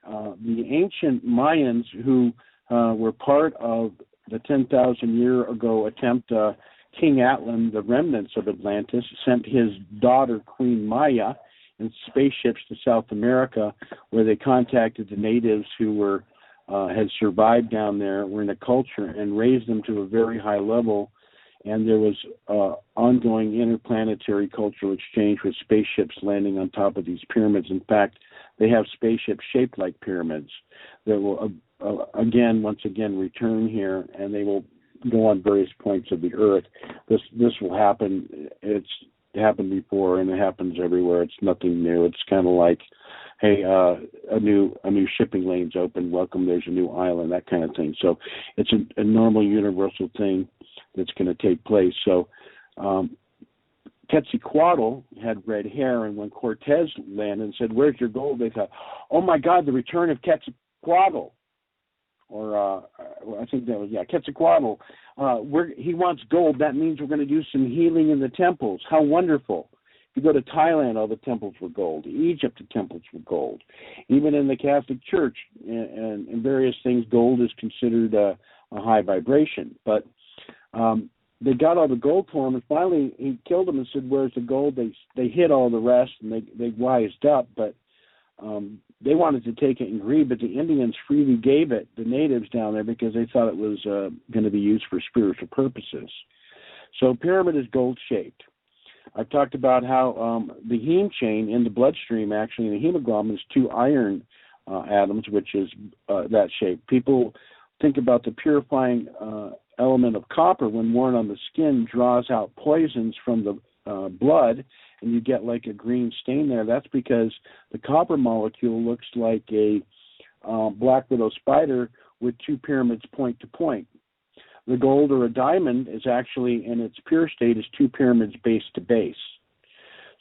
The ancient Mayans, who were part of the 10,000 year ago attempt, King Atlan, the remnants of Atlantis, sent his daughter, Queen Maya, in spaceships to South America, where they contacted the natives who had survived down there, were in a culture, and raised them to a very high level. And there was ongoing interplanetary cultural exchange with spaceships landing on top of these pyramids. In fact, they have spaceships shaped like pyramids that will, once again, return here, and they will go on various points of the earth. This will happen. It's happened before, and it happens everywhere. It's nothing new. It's kind of like, hey, a new shipping lane's open. Welcome. There's a new island. That kind of thing. So it's a normal universal thing that's going to take place. So Quetzalcoatl had red hair, and when Cortez landed and said, "Where's your gold?" they thought, "Oh my God, the return of Quetzalcoatl." Or I think that was, Quetzalcoatl. He wants gold. That means we're going to do some healing in the temples. How wonderful. You go to Thailand, all the temples were gold. Egypt, the temples were gold. Even in the Catholic Church and various things, gold is considered a high vibration. But they got all the gold for him, and finally he killed them and said, "Where's the gold?" They hid all the rest, and they wised up, but they wanted to take it in greed, but the Indians freely gave it, the natives down there, because they thought it was going to be used for spiritual purposes. So pyramid is gold-shaped. I've talked about how the heme chain in the bloodstream, actually in the hemoglobin, is 2 iron atoms, which is that shape. People think about the purifying element of copper when worn on the skin draws out poisons from the blood, and you get like a green stain there. That's because the copper molecule looks like a black widow spider with 2 pyramids point to point. The gold or a diamond is actually, in its pure state, is 2 pyramids base to base.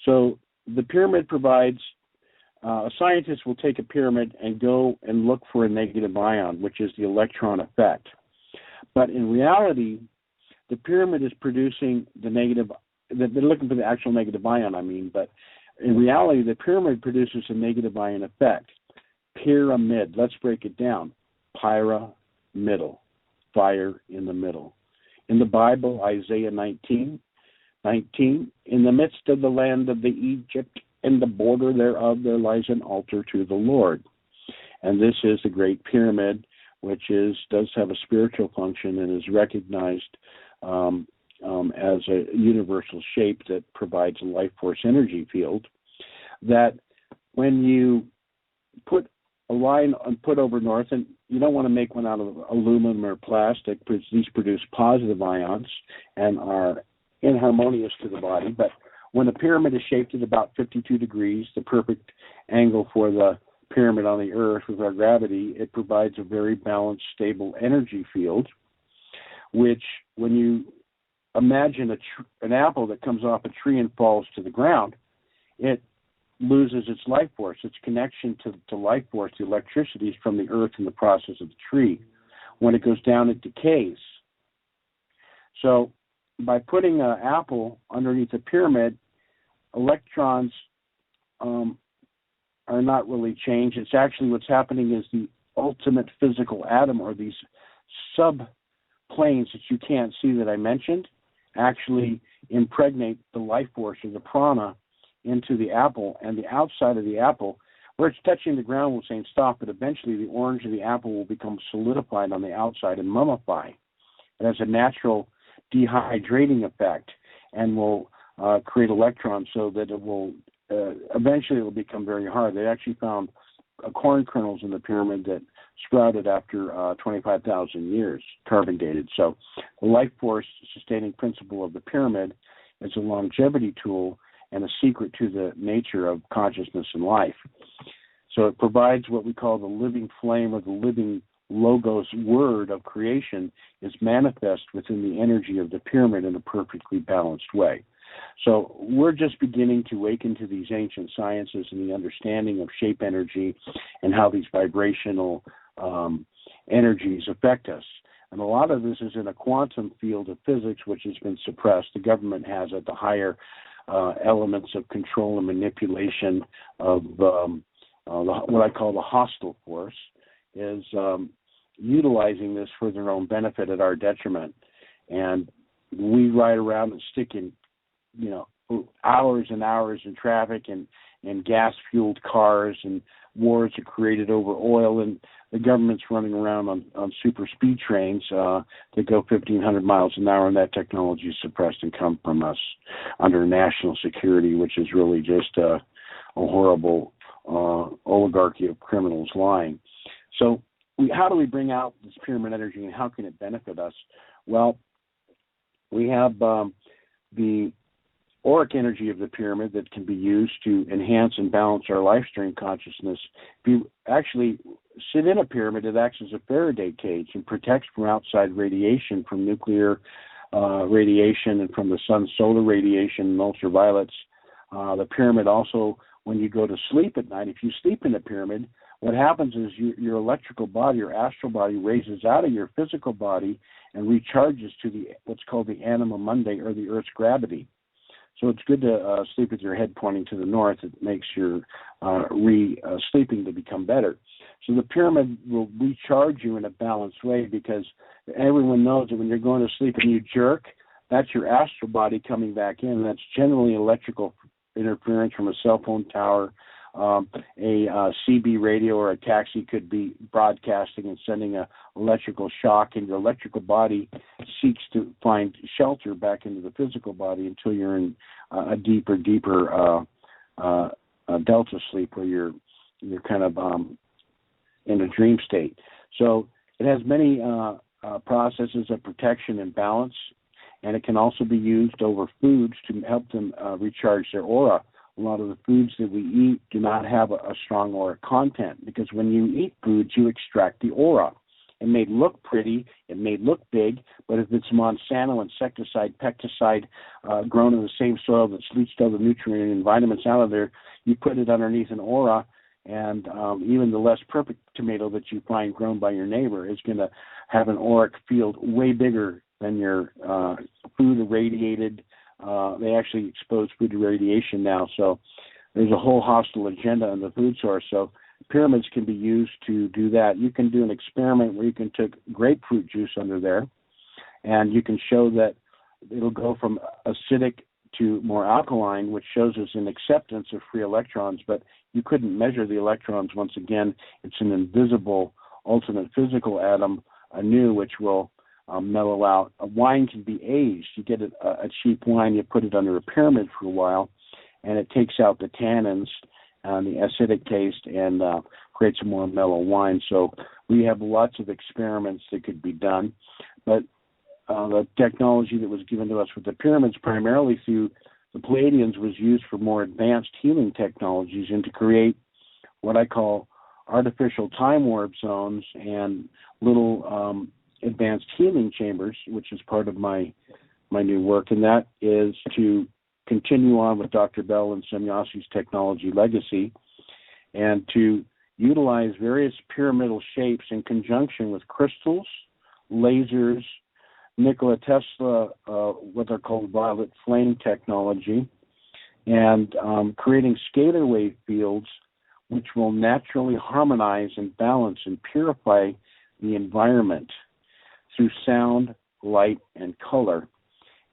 So the pyramid provides, a scientist will take a pyramid and go and look for a negative ion, which is the electron effect. But in reality, the pyramid is producing the negative, they're looking for the actual negative ion, but in reality, the pyramid produces a negative ion effect. Pyramid, let's break it down. Pyra, middle. Fire in the middle. In the Bible, Isaiah 19, in the midst of the land of the Egypt, in the border thereof, there lies an altar to the Lord. And this is the Great Pyramid, which does have a spiritual function and is recognized as a universal shape that provides a life force energy field. That when you put a line and put over north, and you don't want to make one out of aluminum or plastic, because these produce positive ions and are inharmonious to the body. But when a pyramid is shaped at about 52 degrees, the perfect angle for the pyramid on the earth with our gravity, it provides a very balanced, stable energy field, which when you imagine an apple that comes off a tree and falls to the ground, it loses its life force, its connection to life force, the electricity is from the earth in the process of the tree. When it goes down, it decays. So by putting an apple underneath a pyramid, electrons are not really changed. It's actually what's happening is the ultimate physical atom, or these subplanes that you can't see that I mentioned, actually impregnate the life force or the prana into the apple, and the outside of the apple, where it's touching the ground, will saying stop, but eventually the orange of the apple will become solidified on the outside and mummify. It has a natural dehydrating effect and will create electrons so that it will, eventually it will become very hard. They actually found corn kernels in the pyramid that sprouted after 25,000 years, carbon dated. So the life force sustaining principle of the pyramid is a longevity tool and a secret to the nature of consciousness and life. So it provides what we call the living flame, or the living logos word of creation is manifest within the energy of the pyramid in a perfectly balanced way. So we're just beginning to awaken to these ancient sciences and the understanding of shape energy and how these vibrational energies affect us. And a lot of this is in a quantum field of physics, which has been suppressed. The government has at the higher elements of control and manipulation of what I call the hostile force, is utilizing this for their own benefit at our detriment. And we ride around and stick in, hours and hours in traffic and gas-fueled cars, and wars are created over oil, and the government's running around on super speed trains that go 1,500 miles an hour, and that technology is suppressed and come from us under national security, which is really just a horrible oligarchy of criminals lying. So how do we bring out this pyramid energy, and how can it benefit us? Well, we have the auric energy of the pyramid that can be used to enhance and balance our life stream consciousness. If you actually sit in a pyramid, it acts as a Faraday cage and protects from outside radiation, from nuclear radiation and from the sun's solar radiation and ultraviolets. The pyramid also, when you go to sleep at night, if you sleep in a pyramid, what happens is your electrical body, your astral body, raises out of your physical body and recharges to what's called the anima mundi, or the Earth's gravity. So it's good to sleep with your head pointing to the north. It makes your sleeping to become better. So the pyramid will recharge you in a balanced way, because everyone knows that when you're going to sleep and you jerk, that's your astral body coming back in. That's generally electrical interference from a cell phone tower. A CB radio or a taxi could be broadcasting and sending a electrical shock, and your electrical body seeks to find shelter back into the physical body until you're in a deeper delta sleep, where you're kind of in a dream state. So it has many processes of protection and balance, and it can also be used over foods to help them recharge their aura. A lot of the foods that we eat do not have a strong aura content, because when you eat foods, you extract the aura. It may look pretty, it may look big, but if it's Monsanto insecticide, pesticide, grown in the same soil that's leached all the nutrient and vitamins out of there, you put it underneath an aura, and even the less perfect tomato that you find grown by your neighbor is going to have an auric field way bigger than your food irradiated. They actually expose food to radiation now, so there's a whole hostile agenda in the food source. So pyramids can be used to do that. You can do an experiment where you can take grapefruit juice under there, and you can show that it'll go from acidic to more alkaline, which shows us an acceptance of free electrons, but you couldn't measure the electrons. Once again, it's an invisible ultimate physical atom anew, which will mellow out. A wine can be aged. You get a cheap wine, you put it under a pyramid for a while, and it takes out the tannins and the acidic taste and creates a more mellow wine. So we have lots of experiments that could be done, but the technology that was given to us with the pyramids, primarily through the Pleiadians, was used for more advanced healing technologies and to create what I call artificial time warp zones and little advanced healing chambers, which is part of my new work, and that is to continue on with Dr. Bell and Semyasi's technology legacy, and to utilize various pyramidal shapes in conjunction with crystals, lasers, Nikola Tesla, what they're called violet flame technology, and creating scalar wave fields which will naturally harmonize and balance and purify the environment through sound, light, and color.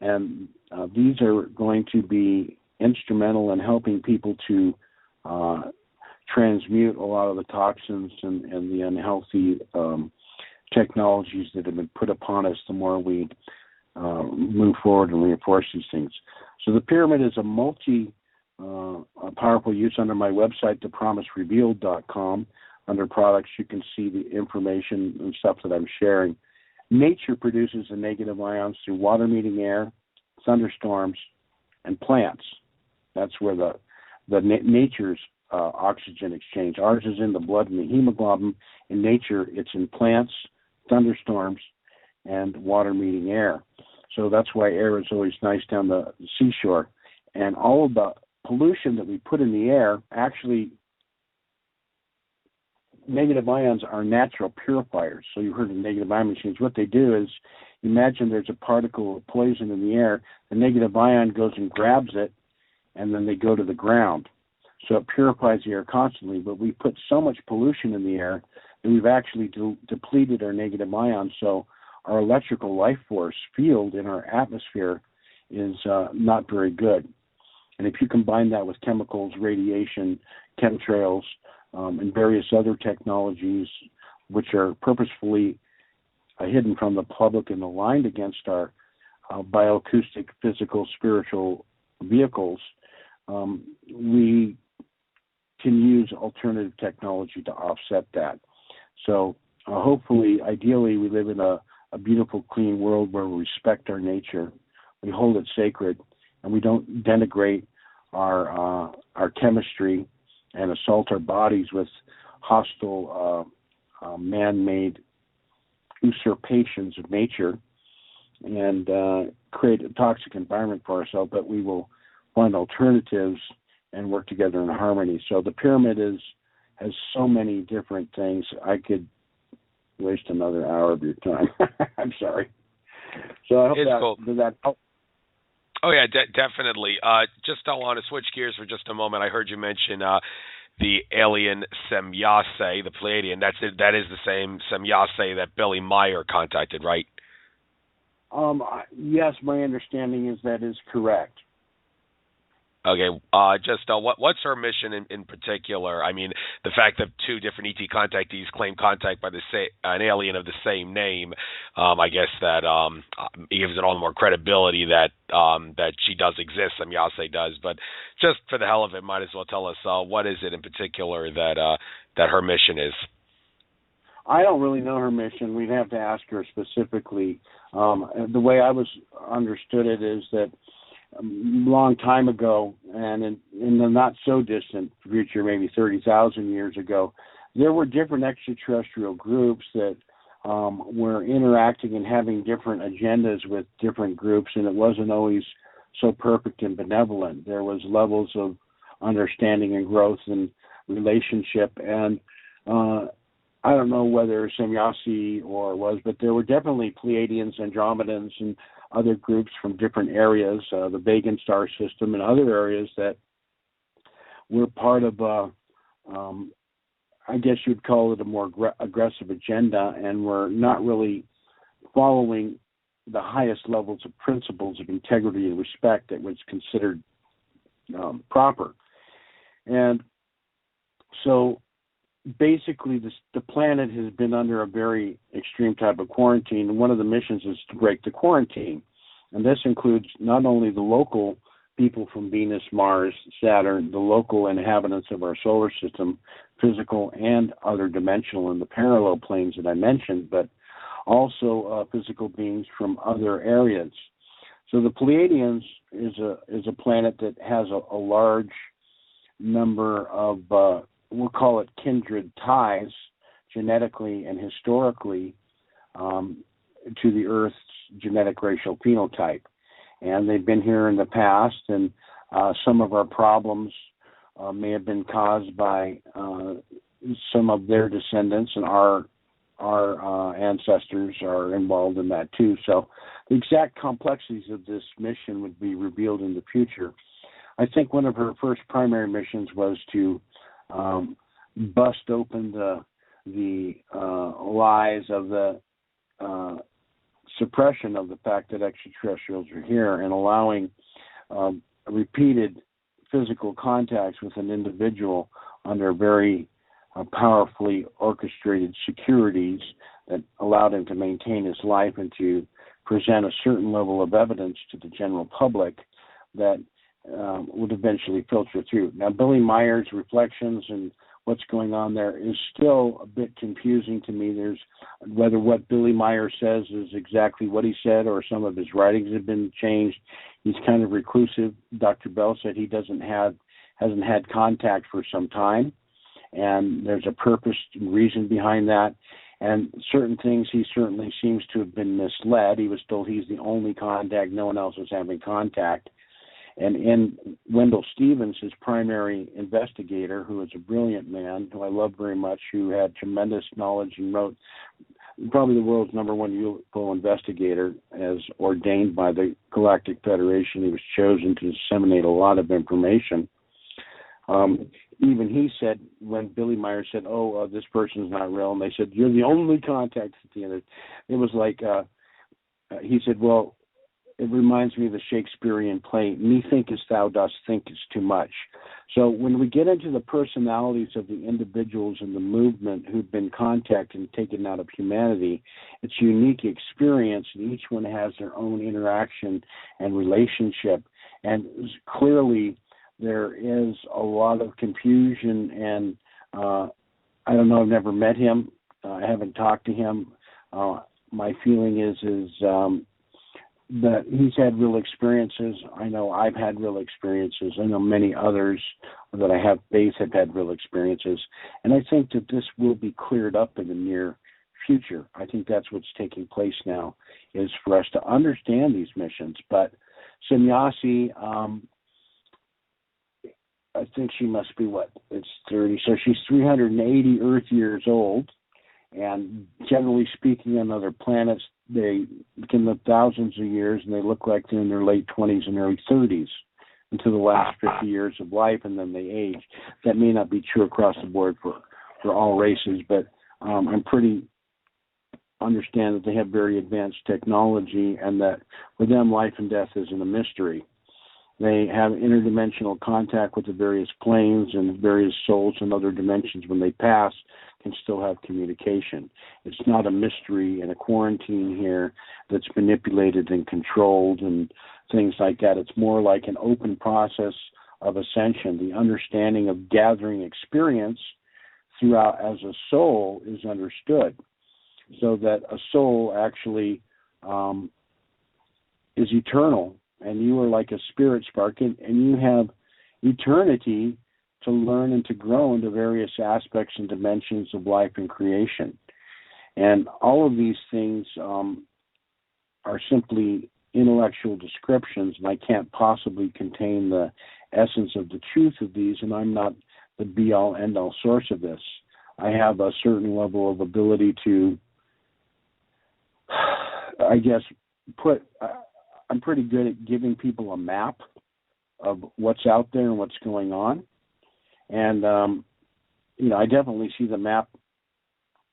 And these are going to be instrumental in helping people to transmute a lot of the toxins and the unhealthy technologies that have been put upon us the more we move forward and reinforce these things. So the pyramid is a powerful use. Under my website, thepromiserevealed.com. Under products, you can see the information and stuff that I'm sharing. Nature produces the negative ions through water meeting air, thunderstorms, and plants. That's where the nature's oxygen exchange. Ours is in the blood and the hemoglobin. In nature, it's in plants, thunderstorms, and water meeting air. So that's why air is always nice down the seashore. And all of the pollution that we put in the air, actually, negative ions are natural purifiers. So you heard of negative ion machines. What they do is, imagine there's a particle of poison in the air. The negative ion goes and grabs it, and then they go to the ground. So it purifies the air constantly. But we put so much pollution in the air that we've actually depleted our negative ions. So our electrical life force field in our atmosphere is not very good. And if you combine that with chemicals, radiation, chemtrails, and various other technologies which are purposefully hidden from the public and aligned against our bioacoustic, physical, spiritual vehicles, we can use alternative technology to offset that. So hopefully, ideally, we live in a beautiful, clean world where we respect our nature, we hold it sacred, and we don't denigrate our chemistry and assault our bodies with hostile, man-made usurpations of nature and create a toxic environment for ourselves, but we will find alternatives and work together in harmony. So the pyramid has so many different things. I could waste another hour of your time. I'm sorry. So I hope it's cool. Does that help? Oh yeah, definitely. Just I want to switch gears for just a moment. I heard you mention the alien Semyase, the Pleiadian. That is the same Semyase that Billy Meyer contacted, right? Yes, my understanding is that is correct. Okay. Just what's her mission in particular? I mean, the fact that two different ET contactees claim contact by an alien of the same name, I guess that gives it all the more credibility that that she does exist. Semyase does. But just for the hell of it, might as well tell us what is it in particular that her mission is. I don't really know her mission. We'd have to ask her specifically. The way I was understood it is that a long time ago, and in the not so distant future, maybe 30,000 years ago, there were different extraterrestrial groups that were interacting and having different agendas with different groups, and it wasn't always so perfect and benevolent. There was levels of understanding and growth and relationship, and I don't know whether Semyase or was, but there were definitely Pleiadians, Andromedans, and other groups from different areas, the Vegan star system and other areas that were part of, I guess you'd call it a more aggressive agenda, and were not really following the highest levels of principles of integrity and respect that was considered proper. And so basically the planet has been under a very extreme type of quarantine, and one of the missions is to break the quarantine. And this includes not only the local people from Venus, Mars, Saturn, the local inhabitants of our solar system, physical and other dimensional in the parallel planes that I mentioned, but also physical beings from other areas. So the Pleiadians is a planet that has a large number of we'll call it kindred ties, genetically and historically, to the Earth's genetic racial phenotype. And they've been here in the past, and some of our problems may have been caused by some of their descendants, and our ancestors are involved in that too. So the exact complexities of this mission would be revealed in the future. I think one of her first primary missions was to bust open the lies of the suppression of the fact that extraterrestrials are here, and allowing repeated physical contacts with an individual under very powerfully orchestrated securities that allowed him to maintain his life and to present a certain level of evidence to the general public that would eventually filter through. Now, Billy Meyer's reflections and what's going on there is still a bit confusing to me. There's whether what Billy Meyer says is exactly what he said, or some of his writings have been changed. He's kind of reclusive. Dr. Bell said he hasn't had contact for some time, and there's a purpose and reason behind that. And certain things, he certainly seems to have been misled. He was told he's the only contact, no one else was having contact. And in Wendell Stevens, his primary investigator, who is a brilliant man, who I love very much, who had tremendous knowledge and wrote probably the world's #1 UFO investigator, as ordained by the Galactic Federation. He was chosen to disseminate a lot of information. Even he said, when Billy Meyer said, this person's not real, and they said, you're the only contact at the end, it was like, he said, well, it reminds me of the Shakespearean play, me thinkest thou dost think is too much. So when we get into the personalities of the individuals in the movement who've been contacted and taken out of humanity, it's a unique experience, and each one has their own interaction and relationship. And clearly there is a lot of confusion, and I don't know, I've never met him. I haven't talked to him. My feeling is that he's had real experiences. I know I've had real experiences. I know many others that I have faith have had real experiences. And I think that this will be cleared up in the near future. I think that's what's taking place now, is for us to understand these missions. But Semyase, I think she must be, it's 30. So she's 380 Earth years old. And generally speaking, on other planets, they can live thousands of years, and they look like they're in their late 20s and early 30s into the last 50 years of life, and then they age. That may not be true across the board for all races, but I'm pretty understand that they have very advanced technology, and that for them, life and death isn't a mystery. They have interdimensional contact with the various planes, and various souls in other dimensions, when they pass, can still have communication. It's not a mystery and a quarantine here that's manipulated and controlled and things like that. It's more like an open process of ascension. The understanding of gathering experience throughout as a soul is understood, so that a soul actually is eternal, and you are like a spirit spark, and you have eternity to learn and to grow into various aspects and dimensions of life and creation. And all of these things are simply intellectual descriptions, and I can't possibly contain the essence of the truth of these, and I'm not the be-all, end-all source of this. I have a certain level of ability to, I guess, I'm pretty good at giving people a map of what's out there and what's going on. And, I definitely see the map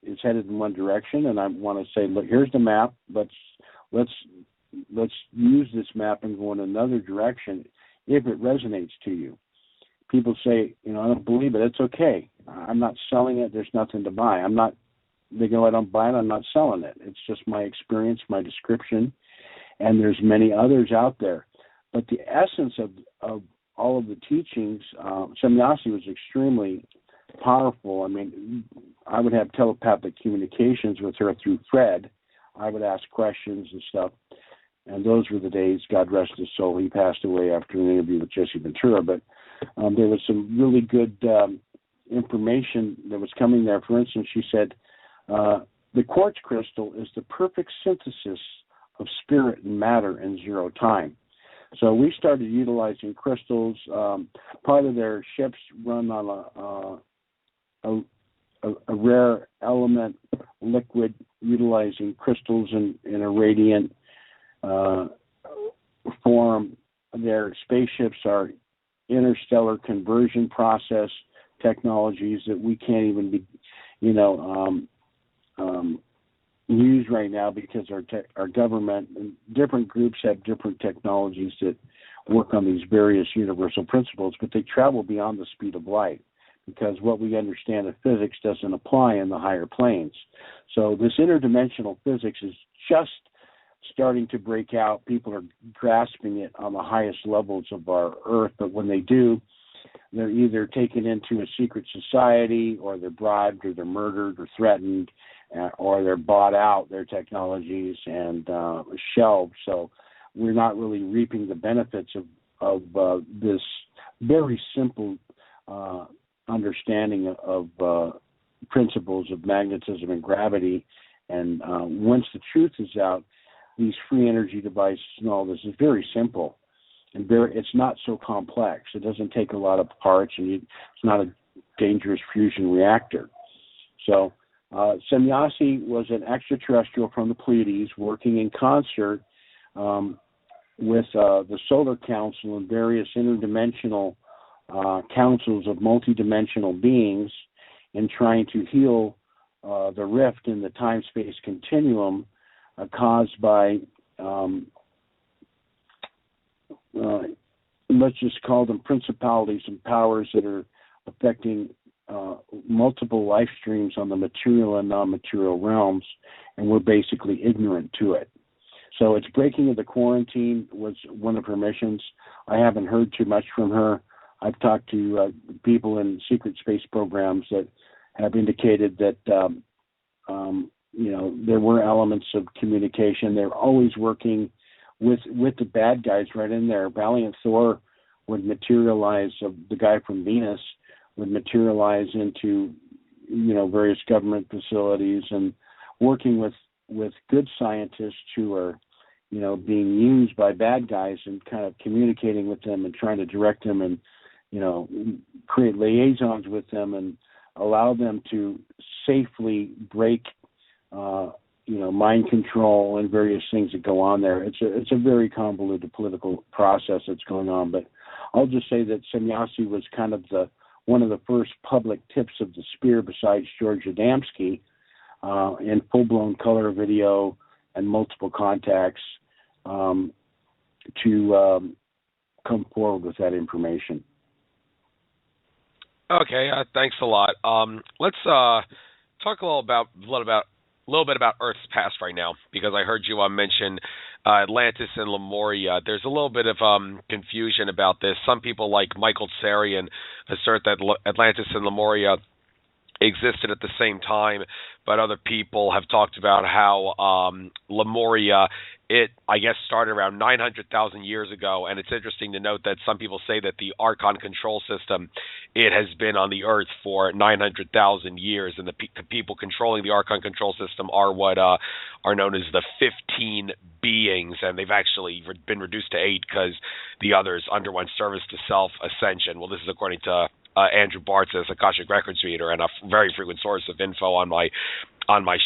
is headed in one direction, and I want to say, look, here's the map. Let's use this map and go in another direction if it resonates to you. People say, I don't believe it. It's okay. I'm not selling it. There's nothing to buy. They go, I don't buy it. I'm not selling it. It's just my experience, my description, and there's many others out there. But the essence of all of the teachings, Semyasi was extremely powerful. I mean, I would have telepathic communications with her through Fred. I would ask questions and stuff. And those were the days, God rest his soul. He passed away after an interview with Jesse Ventura. But there was some really good information that was coming there. For instance, she said, the quartz crystal is the perfect synthesis of spirit and matter in zero time. So we started utilizing crystals. Part of their ships run on a rare element liquid, utilizing crystals in a radiant form. Their spaceships are interstellar conversion process technologies that we can't even be, use right now, because our government and different groups have different technologies that work on these various universal principles, but they travel beyond the speed of light, because what we understand of physics doesn't apply in the higher planes. So this interdimensional physics is just starting to break out. People are grasping it on the highest levels of our Earth, but when they do, they're either taken into a secret society, or they're bribed, or they're murdered, or threatened, or they're bought out, their technologies, and shelved. So we're not really reaping the benefits of this very simple understanding of principles of magnetism and gravity. And once the truth is out, these free energy devices and all this is very simple. And it's not so complex. It doesn't take a lot of parts, and it's not a dangerous fusion reactor. So Semyasi was an extraterrestrial from the Pleiades, working in concert with the Solar Council and various interdimensional councils of multidimensional beings, in trying to heal the rift in the time-space continuum caused by let's just call them principalities and powers that are affecting multiple life streams on the material and non-material realms, and we're basically ignorant to it. So it's breaking of the quarantine was one of her missions. I haven't heard too much from her. I've talked to people in secret space programs that have indicated that there were elements of communication. They're always working with the bad guys right in there. Valiant Thor would materialize, the guy from Venus would materialize into, various government facilities, and working with good scientists who are, being used by bad guys, and kind of communicating with them and trying to direct them and, create liaisons with them and allow them to safely break mind control and various things that go on there. It's a very convoluted political process that's going on. But I'll just say that Semyasi was kind of one of the first public tips of the spear, besides George Adamski, in full-blown color video and multiple contacts to come forward with that information. Okay, thanks a lot. Let's talk a little bit about Earth's past right now, because I heard you mention Atlantis and Lemuria. There's a little bit of confusion about this. Some people, like Michael Sarian, assert that Atlantis and Lemuria existed at the same time, but other people have talked about how Lemuria, I guess, started around 900,000 years ago. And it's interesting to note that some people say that the Archon control system, it has been on the Earth for 900,000 years, and the people controlling the Archon control system are what are known as the 15 beings, and they've actually been reduced to 8 because the others underwent service to self ascension. Well, this is according to Andrew Bartz, as Akashic Records reader and a very frequent source of info on my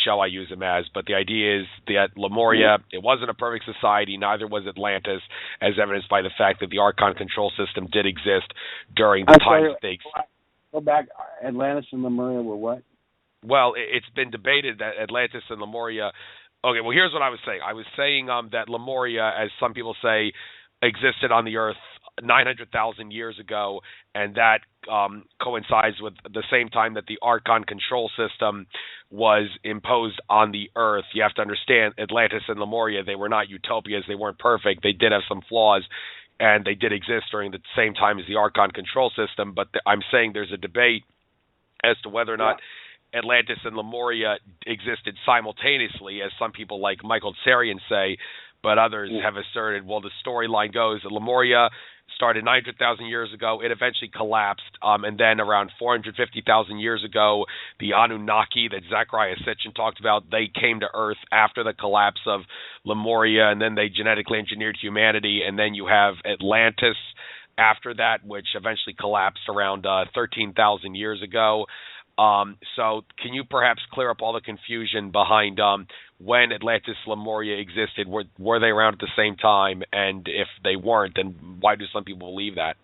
show. I use him as. But the idea is that Lemuria, it wasn't a perfect society, neither was Atlantis, as evidenced by the fact that the Archon control system did exist during the time that they... Go back, Atlantis and Lemuria were what? Well, it's been debated that Atlantis and Lemuria... Okay, well, here's what I was saying. I was saying that Lemuria, as some people say, existed on the Earth 900,000 years ago, and that coincides with the same time that the Archon control system was imposed on the Earth. You have to understand, Atlantis and Lemuria, they were not utopias. They weren't perfect. They did have some flaws, and they did exist during the same time as the Archon control system. But I'm saying there's a debate as to whether or not Atlantis and Lemuria existed simultaneously, as some people like Michael Sarian say, but others have asserted, well, the storyline goes that Lemuria started 900,000 years ago. It eventually collapsed, and then around 450,000 years ago, the Anunnaki that Zechariah Sitchin talked about, they came to Earth after the collapse of Lemuria, and then they genetically engineered humanity, and then you have Atlantis after that, which eventually collapsed around 13,000 years ago. So can you perhaps clear up all the confusion behind when Atlantis, Lemuria existed? Were they around at the same time? And if they weren't, then why do some people believe that?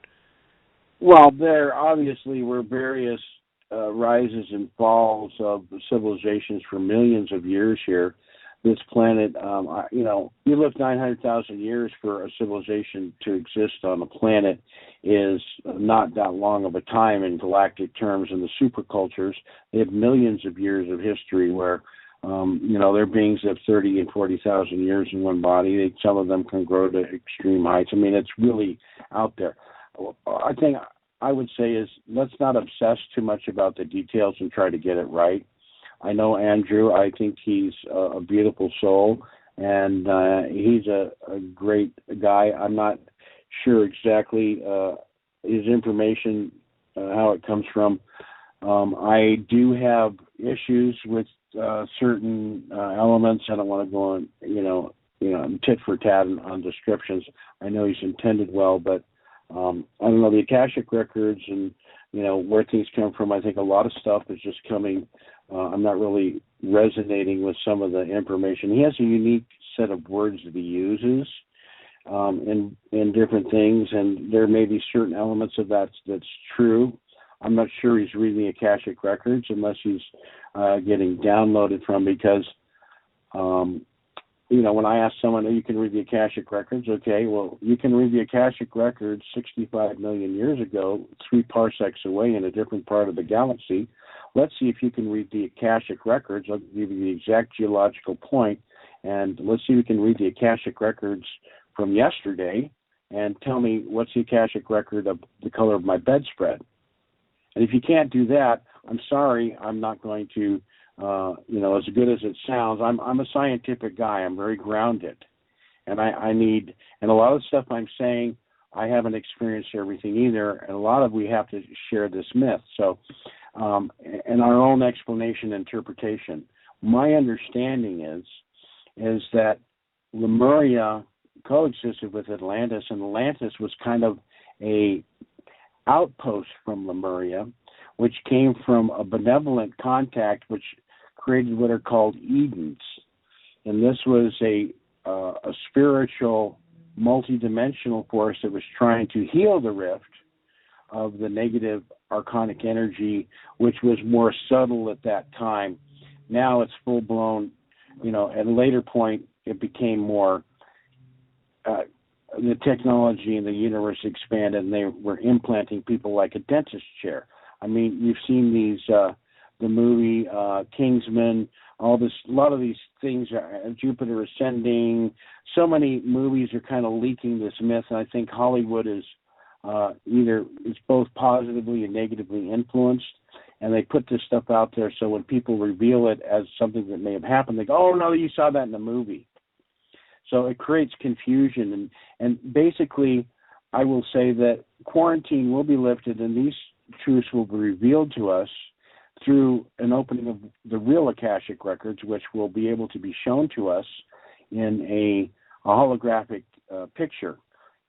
Well, there obviously were various rises and falls of civilizations for millions of years here. This planet, you look 900,000 years for a civilization to exist on a planet is not that long of a time in galactic terms. In the supercultures, they have millions of years of history where, they're beings of 30 and 40,000 years in one body. Some of them can grow to extreme heights. I mean, it's really out there. I think I would say is let's not obsess too much about the details and try to get it right. I know Andrew. I think he's a beautiful soul, and he's a great guy. I'm not sure exactly his information, how it comes from. I do have issues with certain elements. I don't want to go on, tit for tat on descriptions. I know he's intended well, but I don't know, the Akashic records and where things come from. I think a lot of stuff is just coming. I'm not really resonating with some of the information. He has a unique set of words that he uses in different things, and there may be certain elements of that's true. I'm not sure he's reading the Akashic records unless he's getting downloaded from, because when I ask someone, you can read the Akashic records, okay, well, you can read the Akashic records 65 million years ago, 3 parsecs away in a different part of the galaxy. Let's see if you can read the Akashic records. I'll give you the exact geological point, and let's see if you can read the Akashic records from yesterday and tell me what's the Akashic record of the color of my bedspread. And if you can't do that, I'm sorry, I'm not going to, as good as it sounds, I'm a scientific guy. I'm very grounded. And I need, and a lot of the stuff I'm saying, I haven't experienced everything either. And a lot of we have to share this myth. So, and our own explanation, interpretation. My understanding is that Lemuria coexisted with Atlantis, and Atlantis was kind of a outpost from Lemuria, which came from a benevolent contact which created what are called Edens. and this was a spiritual, multidimensional force that was trying to heal the rift of the negative archonic energy, which was more subtle at that time. Now it's full-blown, at a later point, it became more, the technology in the universe expanded, and they were implanting people like a dentist chair. I mean, you've seen these, the movie Kingsman, a lot of these things, Jupiter Ascending, so many movies are kind of leaking this myth, and I think Hollywood is both positively and negatively influenced, and they put this stuff out there so when people reveal it as something that may have happened, they go, oh, no, you saw that in the movie. So it creates confusion, and basically I will say that quarantine will be lifted and these truths will be revealed to us through an opening of the real Akashic records, which will be able to be shown to us in a holographic picture,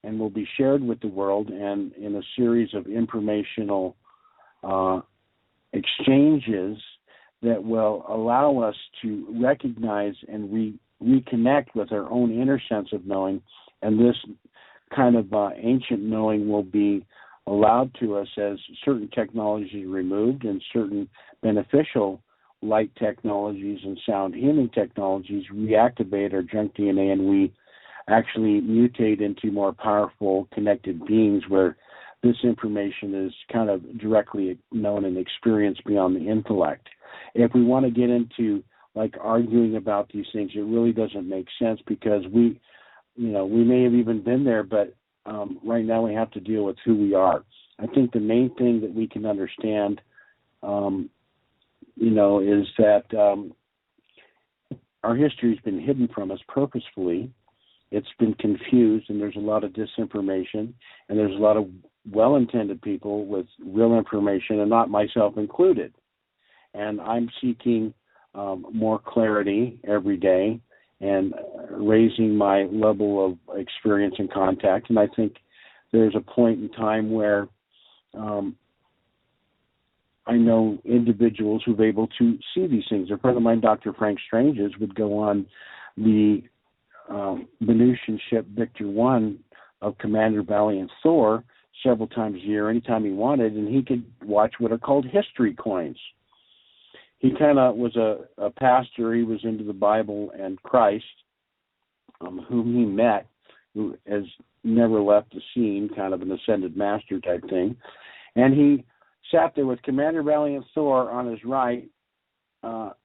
and will be shared with the world and in a series of informational exchanges that will allow us to recognize and reconnect with our own inner sense of knowing, and this kind of ancient knowing will be allowed to us as certain technologies are removed and certain beneficial light technologies and sound healing technologies reactivate our junk DNA, and we actually mutate into more powerful connected beings where this information is kind of directly known and experienced beyond the intellect. If we want to get into like arguing about these things, it really doesn't make sense because we may have even been there, but right now we have to deal with who we are. I think the main thing that we can understand, is that our history has been hidden from us purposefully. It's been confused, and there's a lot of disinformation, and there's a lot of well-intended people with real information, and not myself included. And I'm seeking more clarity every day and raising my level of experience and contact. And I think there's a point in time where I know individuals who've able to see these things. A friend of mine, Dr. Frank Stranges, would go on the Venusian ship Victor 1 of Commander Valiant Thor several times a year, anytime he wanted, and he could watch what are called history coins. He kind of was a pastor. He was into the Bible and Christ, whom he met, who has never left the scene, kind of an ascended master type thing. And he sat there with Commander Valiant Thor on his right,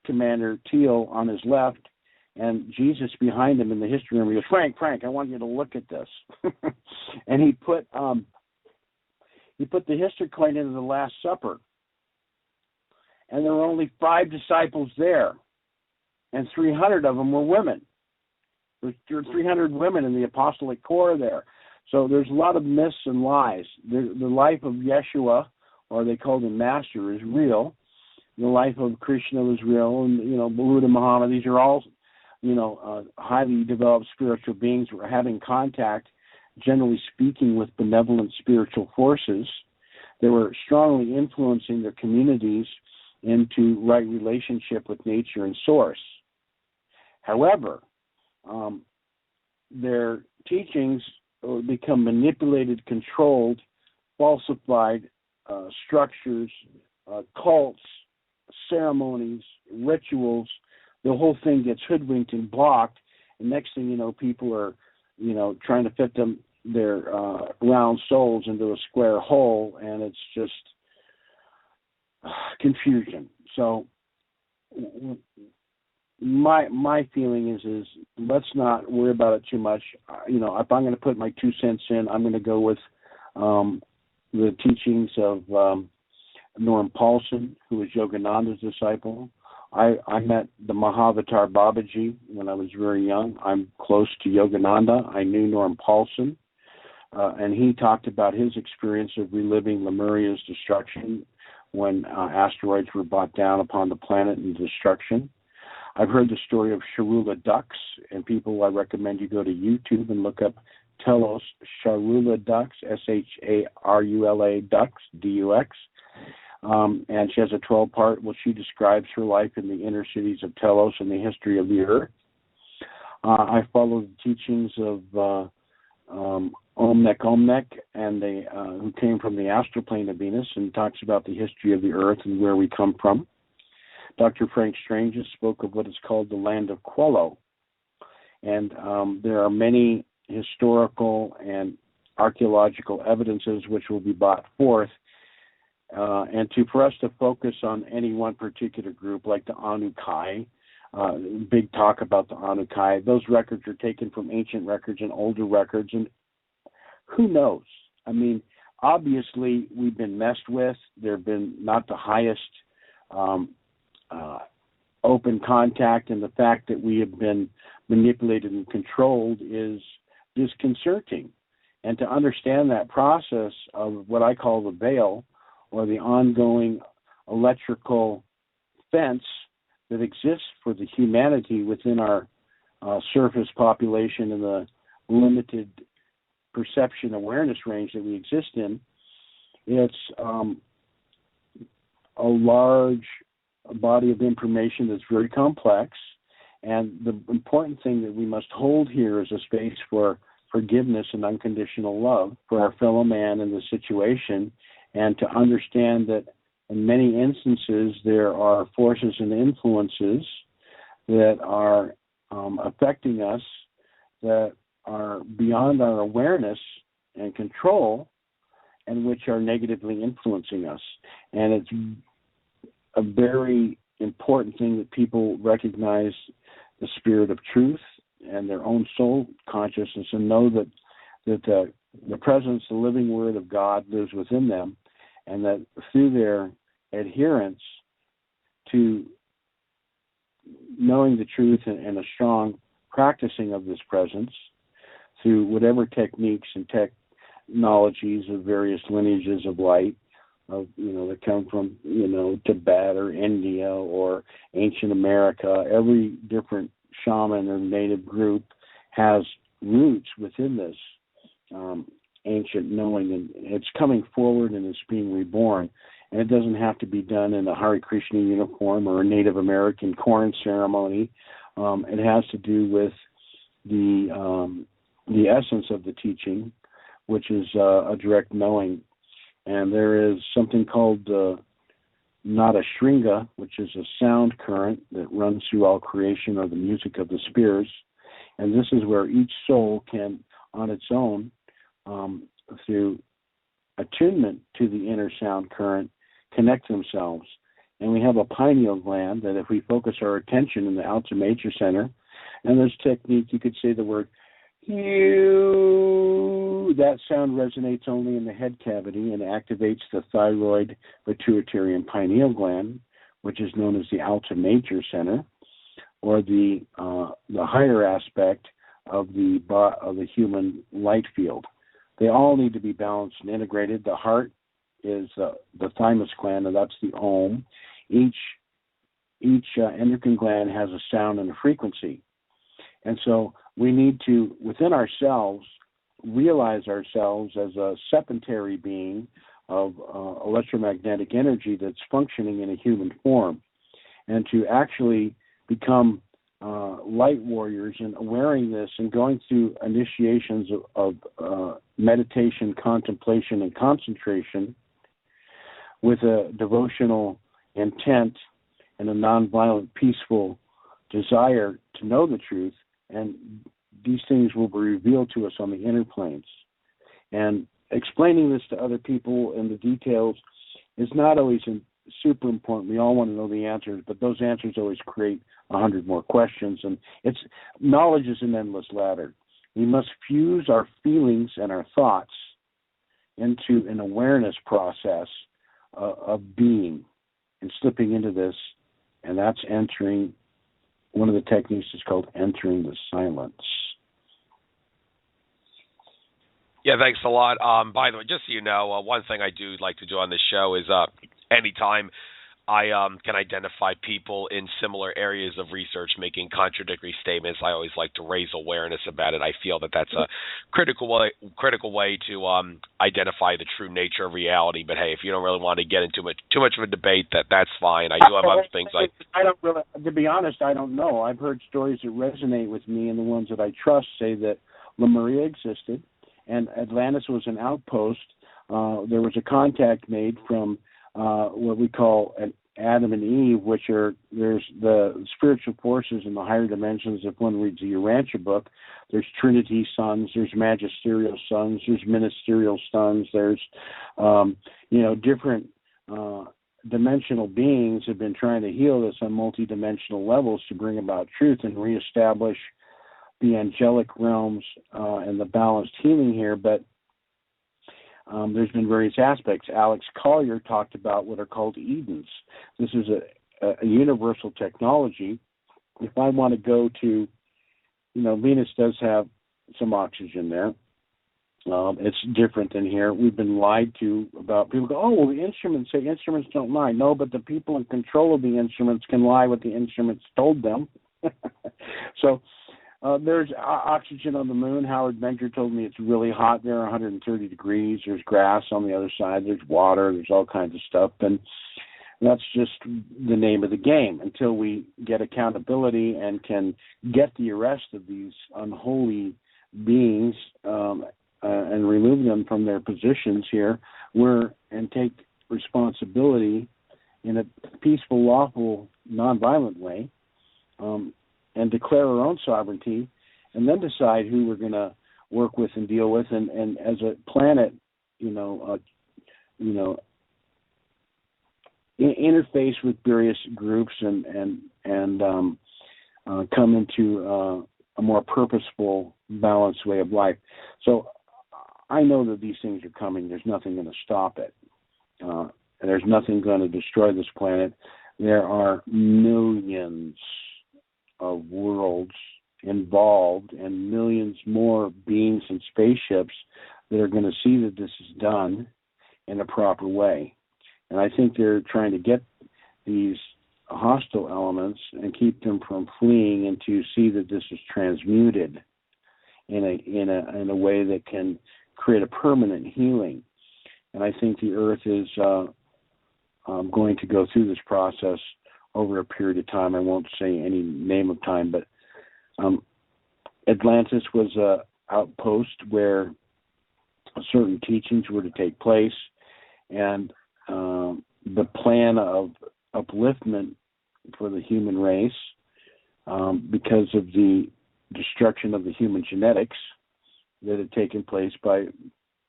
Commander Teal on his left, and Jesus behind him in the history room. He goes, Frank, I want you to look at this. And he put the history coin into the Last Supper. And there were only 5 disciples there, and 300 of them were women. There were 300 women in the apostolic corps there. So there's a lot of myths and lies. The life of Yeshua, or they called him Master, is real. The life of Krishna was real, and Buddha, Muhammad. These are all highly developed spiritual beings who are having contact, generally speaking, with benevolent spiritual forces. They were strongly influencing their communities into right relationship with nature and source. However, their teachings become manipulated, controlled, falsified structures, cults, ceremonies, rituals. The whole thing gets hoodwinked and blocked, and next thing you know, people are, trying to fit their round souls into a square hole, and it's just confusion. So my feeling is let's not worry about it too much. If I'm going to put my 2 cents in, I'm going to go with the teachings of Norm Paulson, who was Yogananda's disciple. I met the Mahavatar Babaji when I was very young. I'm close to Yogananda. I knew Norm Paulson, and he talked about his experience of reliving Lemuria's destruction when asteroids were brought down upon the planet in destruction. I've heard the story of Sharula ducks, and people, I recommend you go to YouTube and look up Telos Sharula ducks, Sharula ducks, DUX. And she has a 12-part, she describes her life in the inner cities of Telos and the history of the earth. I follow the teachings of Omnek, and they who came from the astral plane of Venus, and talks about the history of the Earth and where we come from. Dr. Frank Strange spoke of what is called the land of Quello, and there are many historical and archaeological evidences which will be brought forth, and for us to focus on any one particular group, like the Anukai, big talk about the Anukai. Those records are taken from ancient records and older records, and who knows? I mean, obviously we've been messed with. There have been not the highest open contact, and the fact that we have been manipulated and controlled is disconcerting. And to understand that process of what I call the veil, or the ongoing electrical fence that exists for the humanity within our surface population and the limited perception awareness range that we exist in, it's a large body of information that's very complex. And the important thing that we must hold here is a space for forgiveness and unconditional love for our fellow man in the situation, and to understand that in many instances there are forces and influences that are affecting us that are beyond our awareness and control, and which are negatively influencing us. And it's a very important thing that people recognize the spirit of truth and their own soul consciousness, and know that the presence, the living word of God lives within them, and that through their adherence to knowing the truth and a strong practicing of this presence through whatever techniques and technologies of various lineages of light, that come from, Tibet or India or ancient America. Every different shaman or native group has roots within this ancient knowing, and it's coming forward and it's being reborn. And it doesn't have to be done in a Hare Krishna uniform or a Native American corn ceremony. It has to do with the essence of the teaching, which is a direct knowing. And there is something called Nada Shringa, which is a sound current that runs through all creation, or the music of the spheres. And this is where each soul can, on its own, through attunement to the inner sound current, connect themselves. And we have a pineal gland that if we focus our attention in the Alta Major Center, and this technique, you could say the word "you," that sound resonates only in the head cavity and activates the thyroid, pituitary, and pineal gland, which is known as the Alta Major Center, or the higher aspect of the human light field. They all need to be balanced and integrated. The heart is the thymus gland, and that's the Om. Each endocrine gland has a sound and a frequency. And so we need to, within ourselves, realize ourselves as a sepentary being of electromagnetic energy that's functioning in a human form, and to actually become light warriors and awareing this and going through initiations of meditation, contemplation, and concentration with a devotional intent and a nonviolent, peaceful desire to know the truth. And these things will be revealed to us on the inner planes. And explaining this to other people in the details is not always super important. We all want to know the answers, but those answers always create 100 more questions. And knowledge is an endless ladder. We must fuse our feelings and our thoughts into an awareness process of being and slipping into this, and that's entering. One of the techniques is called entering the silence. Yeah, thanks a lot. By the way, just so you know, one thing I do like to do on this show is anytime I can identify people in similar areas of research making contradictory statements. I always like to raise awareness about it. I feel that that's a critical way to identify the true nature of reality. But hey, if you don't really want to get into too much of a debate, that's fine. I do have other things I don't really, to be honest, I don't know. I've heard stories that resonate with me, and the ones that I trust say that Lemuria existed, and Atlantis was an outpost. There was a contact made from what we call Adam and Eve, there's the spiritual forces in the higher dimensions. If one reads the Urantia book, there's Trinity sons, there's magisterial sons, there's ministerial sons, there's different dimensional beings have been trying to heal us on multidimensional levels to bring about truth and reestablish the angelic realms and the balanced healing here, but there's been various aspects. Alex Collier talked about what are called Edens. This is a universal technology. If I want to go to, Venus does have some oxygen there. It's different than here. We've been lied to about. People go, oh, well, the instruments say instruments don't lie. No, but the people in control of the instruments can lie what the instruments told them. So there's oxygen on the moon. Howard Mentor told me it's really hot there, 130 degrees. There's grass on the other side. There's water. There's all kinds of stuff. And that's just the name of the game until we get accountability and can get the arrest of these unholy beings and remove them from their positions here and take responsibility in a peaceful, lawful, nonviolent way. And declare our own sovereignty, and then decide who we're going to work with and deal with, and as a planet, interface with various groups and come into a more purposeful, balanced way of life. So I know that these things are coming. There's nothing going to stop it. And there's nothing going to destroy this planet. There are millions of worlds involved and millions more beings and spaceships that are going to see that this is done in a proper way. And I think they're trying to get these hostile elements and keep them from fleeing, and to see that this is transmuted in a way that can create a permanent healing. And I think the Earth is going to go through this process over a period of time. I won't say any name of time, but Atlantis was an outpost where certain teachings were to take place, and the plan of upliftment for the human race, because of the destruction of the human genetics that had taken place by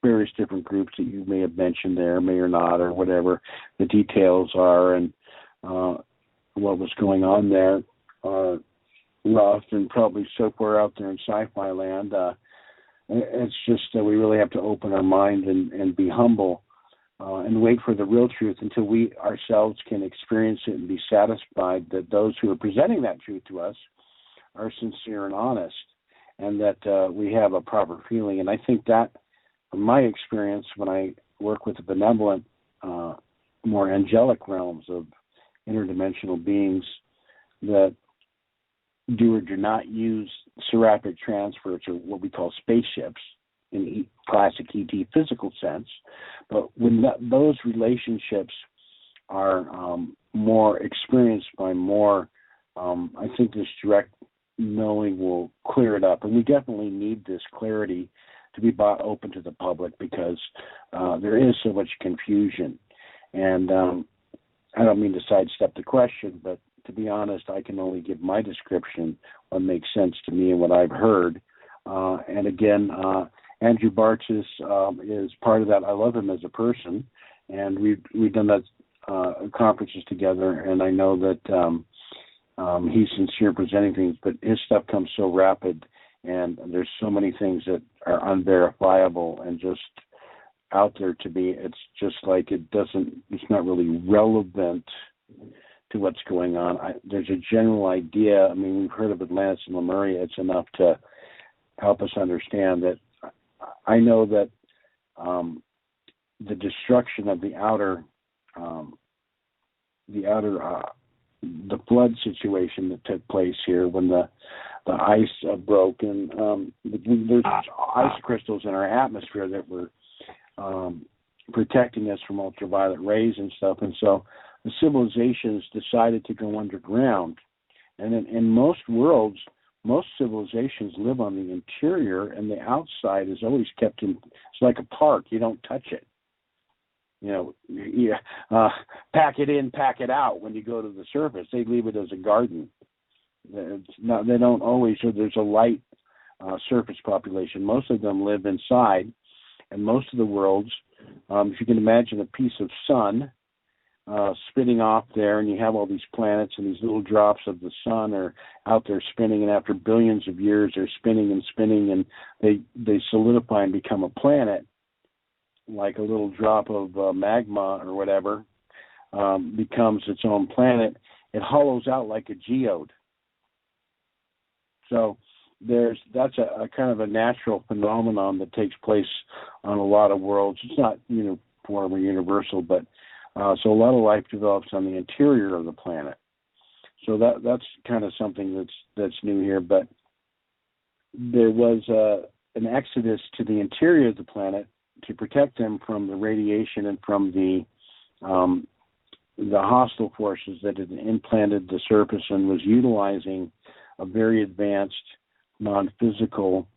various different groups that you may have mentioned there, may or not, or whatever the details are, and what was going on there, rough and probably so far out there in sci-fi land. It's just we really have to open our mind and be humble and wait for the real truth until we ourselves can experience it and be satisfied that those who are presenting that truth to us are sincere and honest, and that we have a proper feeling. And I think that, from my experience, when I work with the benevolent, more angelic realms of interdimensional beings that do or do not use seraphic transfers, or what we call spaceships in classic ET physical sense, but when those relationships are more experienced by more, I think this direct knowing will clear it up. And we definitely need this clarity to be brought open to the public, because there is so much confusion. And I don't mean to sidestep the question, but to be honest, I can only give my description, what makes sense to me and what I've heard. And again, Andrew Bartzis is part of that. I love him as a person, and we've done that conferences together, and I know that he's sincere presenting things, but his stuff comes so rapid, and there's so many things that are unverifiable and just out there to be. It's just like it's not really relevant to what's going on. There's a general idea. I mean, we've heard of Atlantis and Lemuria. It's enough to help us understand that. I know that the destruction of the outer the flood situation that took place here when the ice broke, and there's ice crystals in our atmosphere that were protecting us from ultraviolet rays and stuff, and so the civilizations decided to go underground. And in most worlds, most civilizations live on the interior, and the outside is always kept in. It's like a park; you don't touch it. Pack it in, pack it out. When you go to the surface, they leave it as a garden. They don't always. So there's a light surface population. Most of them live inside, and most of the worlds, if you can imagine a piece of sun spinning off there, and you have all these planets, and these little drops of the sun are out there spinning, and after billions of years, they're spinning and spinning, and they solidify and become a planet, like a little drop of magma or whatever, becomes its own planet. It hollows out like a geode. So that's a kind of a natural phenomenon that takes place on a lot of worlds. It's not uniform or universal, but so a lot of life develops on the interior of the planet. So that's kind of something that's new here. But there was an exodus to the interior of the planet to protect them from the radiation and from the hostile forces that had implanted the surface and was utilizing a very advanced non-physical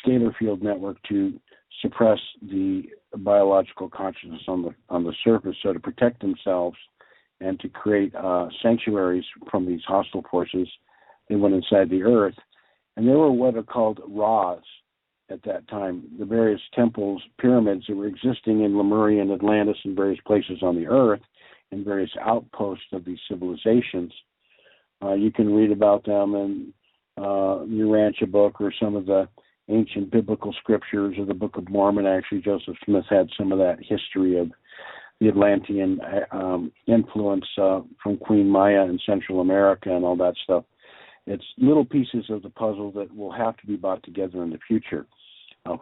scalar field network to suppress the biological consciousness on the surface. So to protect themselves and to create sanctuaries from these hostile forces, they went inside the earth, and there were what are called Ra's at that time, the various temples, pyramids that were existing in Lemuria and Atlantis and various places on the earth, and various outposts of these civilizations. You can read about them in the Urantia book or some of the ancient biblical scriptures or the Book of Mormon. Actually, Joseph Smith had some of that history of the Atlantean influence from Queen Maya in Central America and all that stuff. It's little pieces of the puzzle that will have to be brought together in the future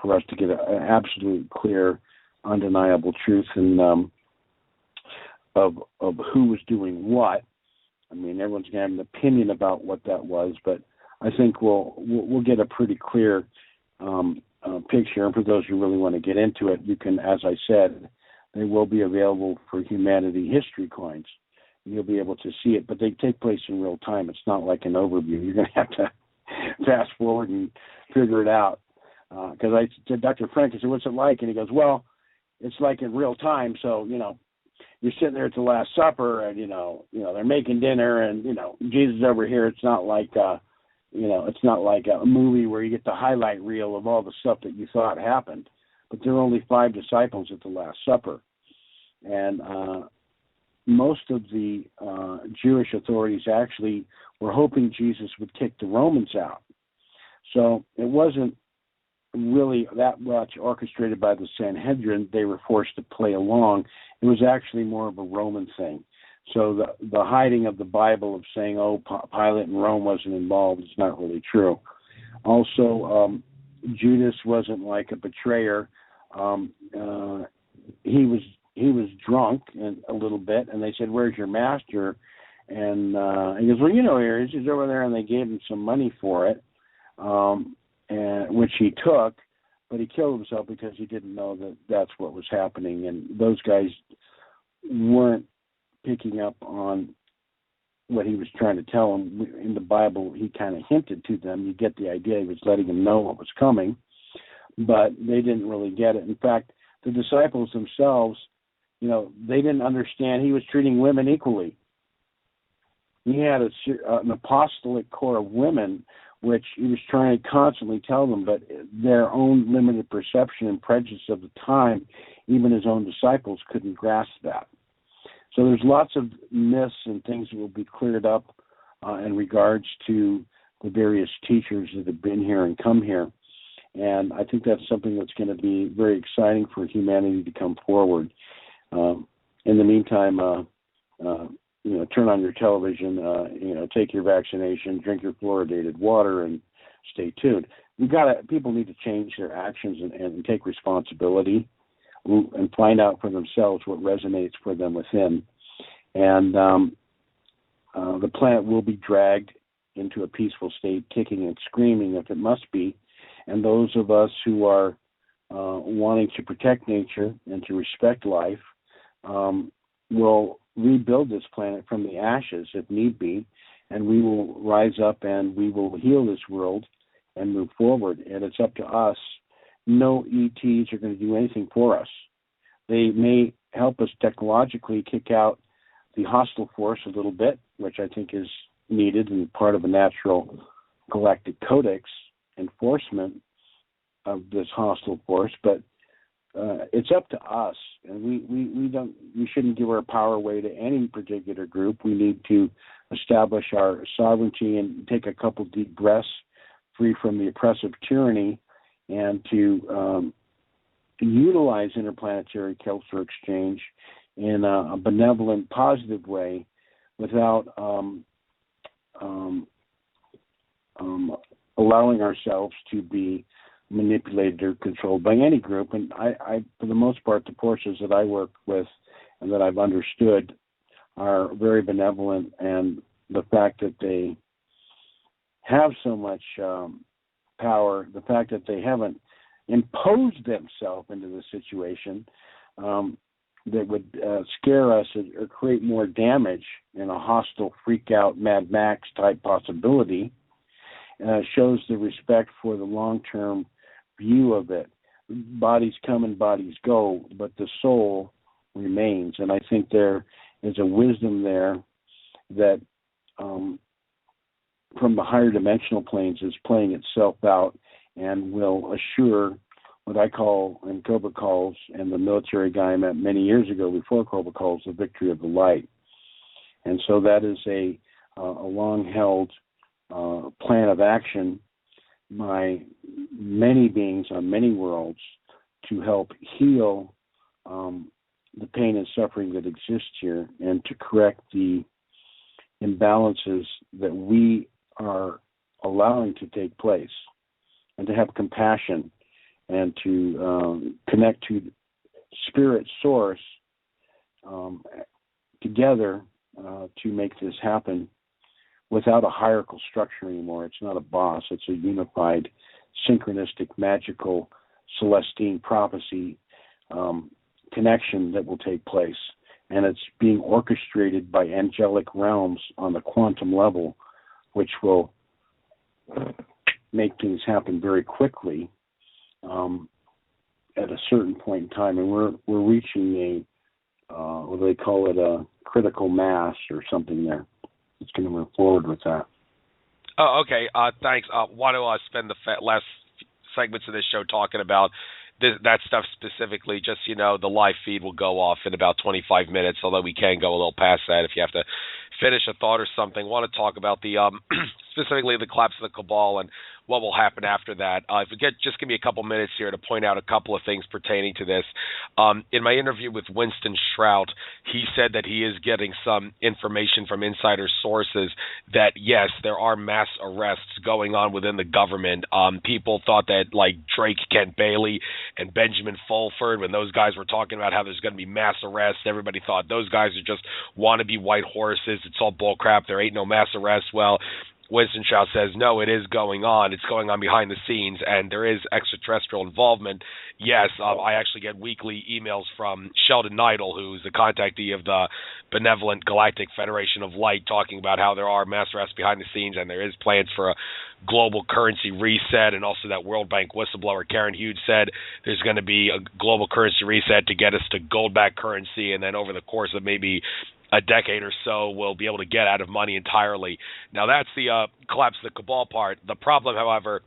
for us to get an absolute clear, undeniable truth and of who was doing what. I mean, everyone's going to have an opinion about what that was, but I think we'll get a pretty clear picture. And for those who really want to get into it, you can, as I said, they will be available for Humanity History coins. You'll be able to see it, but they take place in real time. It's not like an overview. You're going to have to fast forward and figure it out. Because I said, Dr. Frank, I said, what's it like? And he goes, well, it's like in real time. So, you're sitting there at the Last Supper, and they're making dinner, and Jesus over here. It's not like it's not like a movie where you get the highlight reel of all the stuff that you thought happened. But there were only 5 disciples at the Last Supper, and most of the Jewish authorities actually were hoping Jesus would kick the Romans out. So it wasn't really that much orchestrated by the Sanhedrin. They were forced to play along. It was actually more of a Roman thing. So the hiding of the Bible of saying, Pilate and Rome wasn't involved is not really true. Also, Judas wasn't like a betrayer. He was drunk a little bit, and they said, where's your master? And he goes, well, here he is. He's over there, and they gave him some money for it, which he took, but he killed himself because he didn't know that that's what was happening. And those guys weren't picking up on what he was trying to tell them. In the Bible, he kind of hinted to them. You get the idea. He was letting them know what was coming, but they didn't really get it. In fact, the disciples themselves, they didn't understand he was treating women equally. He had an apostolic core of women, which he was trying to constantly tell them, but their own limited perception and prejudice of the time, even his own disciples couldn't grasp that. So there's lots of myths and things that will be cleared up in regards to the various teachers that have been here and come here. And I think that's something that's going to be very exciting for humanity to come forward. In the meantime, turn on your television, take your vaccination, drink your fluoridated water, and stay tuned. People need to change their actions and take responsibility and find out for themselves what resonates for them within. And the planet will be dragged into a peaceful state, kicking and screaming if it must be. And those of us who are wanting to protect nature and to respect life will rebuild this planet from the ashes if need be, and we will rise up and we will heal this world and move forward. And it's up to us. No ETs are going to do anything for us. They may help us technologically kick out the hostile force a little bit, which I think is needed and part of a natural galactic codex enforcement of this hostile force, but it's up to us, and we shouldn't give our power away to any particular group. We need to establish our sovereignty and take a couple deep breaths, free from the oppressive tyranny, and to utilize interplanetary cultural exchange in a benevolent, positive way, without allowing ourselves to be manipulated or controlled by any group. And I, for the most part, the forces that I work with and that I've understood are very benevolent, and the fact that they have so much power, the fact that they haven't imposed themselves into the situation that would scare us or create more damage in a hostile, freak-out, Mad Max type possibility, shows the respect for the long-term view of it. Bodies come and bodies go, but the soul remains. And I think there is a wisdom there that from the higher dimensional planes is playing itself out and will assure what I call, and Cobra calls, and the military guy I met many years ago before Cobra calls, the victory of the light. And so that is a long-held plan of action by many beings on many worlds to help heal the pain and suffering that exists here, and to correct the imbalances that we are allowing to take place, and to have compassion and to connect to spirit source together to make this happen without a hierarchical structure anymore. It's not a boss. It's a unified, synchronistic, magical, Celestine prophecy connection that will take place. And it's being orchestrated by angelic realms on the quantum level, which will make things happen very quickly at a certain point in time. And we're reaching what do they call it, a critical mass or something there. It's going to move forward with that. Oh, okay. Thanks. Want to spend the last segments of this show talking about that stuff specifically. Just, the live feed will go off in about 25 minutes, although we can go a little past that if you have to finish a thought or something. Want to talk about the specifically the collapse of the Cabal and what will happen after that. If we just give me a couple minutes here to point out a couple of things pertaining to this. In my interview with Winston Shrout, he said that he is getting some information from insider sources that, yes, there are mass arrests going on within the government. People thought that, like Drake Kent Bailey and Benjamin Fulford, when those guys were talking about how there's going to be mass arrests, everybody thought those guys are just wannabe white horses. It's all bullcrap. There ain't no mass arrests. Well, Winston Shrout says, no, it is going on. It's going on behind the scenes, and there is extraterrestrial involvement. Yes, I actually get weekly emails from Sheldon Neidl, who's the contactee of the Benevolent Galactic Federation of Light, talking about how there are mass arrests behind the scenes, and there is plans for a global currency reset, and also that World Bank whistleblower Karen Hughes said there's going to be a global currency reset to get us to gold-backed currency, and then over the course of maybe a decade or so, we'll be able to get out of money entirely. Now, that's the collapse of the Cabal part. The problem, however,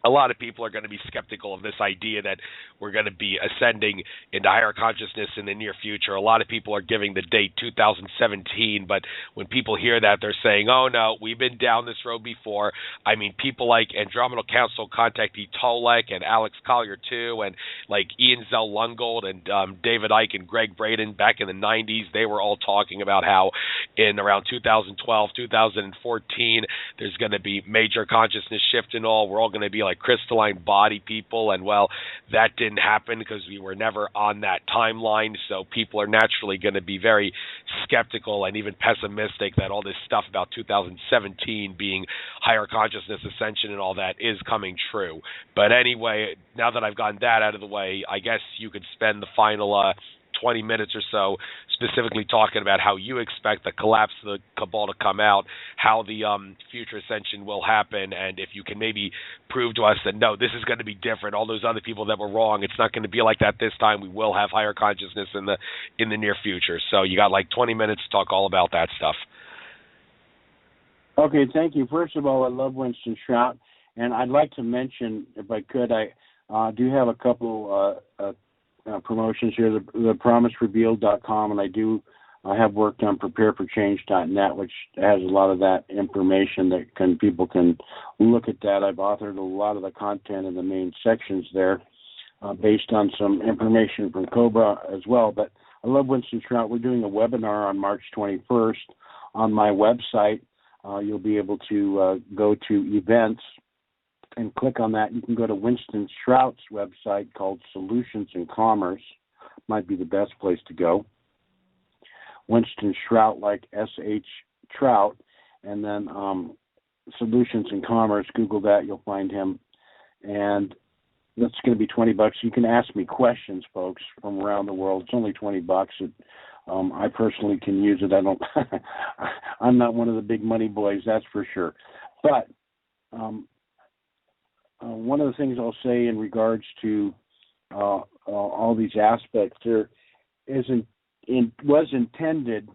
a lot of people are going to be skeptical of this idea that we're going to be ascending into higher consciousness in the near future. A lot of people are giving the date 2017, but when people hear that, they're saying, oh, no, we've been down this road before. I mean, people like Andromeda Council contactee Tolek and Alex Collier, too, and like Ian Zell Lungold and David Icke and Greg Braden back in the 90s, they were all talking about how in around 2012, 2014, there's going to be major consciousness shift and all. We're all going to be like like crystalline body people, and well, that didn't happen because we were never on that timeline. So people are naturally going to be very skeptical and even pessimistic that all this stuff about 2017 being higher consciousness, ascension, and all that is coming true. But anyway, now that I've gotten that out of the way, I guess you could spend the final 20 minutes or so specifically talking about how you expect the collapse of the Cabal to come out, how the future ascension will happen, and if you can maybe prove to us that, no, this is going to be different. All those other people that were wrong, it's not going to be like that this time. We will have higher consciousness in the near future. So you got like 20 minutes to talk all about that stuff. Okay, thank you. First of all, I love Winston Shrout, and I'd like to mention, if I could, I do have a couple promotions here, the promiserevealed.com, and I have worked on prepareforchange.net, which has a lot of that information that people can look at that. I've authored a lot of the content in the main sections there based on some information from Cobra as well. But I love Winston Shrout. We're doing a webinar on March 21st on my website. You'll be able to go to events and click on that. You can go to Winston Shrout's website called Solutions in Commerce. Might be the best place to go. Winston Shrout, like S.H. Trout, and then Solutions in Commerce. Google that, you'll find him. And that's going to be $20. You can ask me questions, folks, from around the world. It's only $20. I personally can use it. I'm not one of the big money boys, that's for sure. But one of the things I'll say in regards to all these aspects, there was intended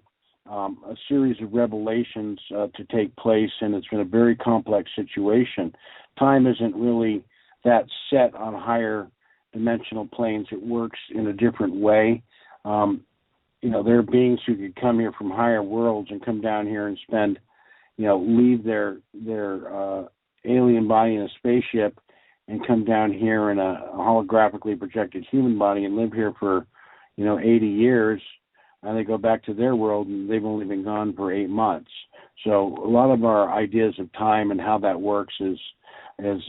a series of revelations to take place, and it's been a very complex situation. Time isn't really that set on higher dimensional planes. It works in a different way. There are beings who could come here from higher worlds and come down here and spend, leave their alien body in a spaceship and come down here in a holographically projected human body and live here for, 80 years, and they go back to their world and they've only been gone for 8 months. So a lot of our ideas of time and how that works is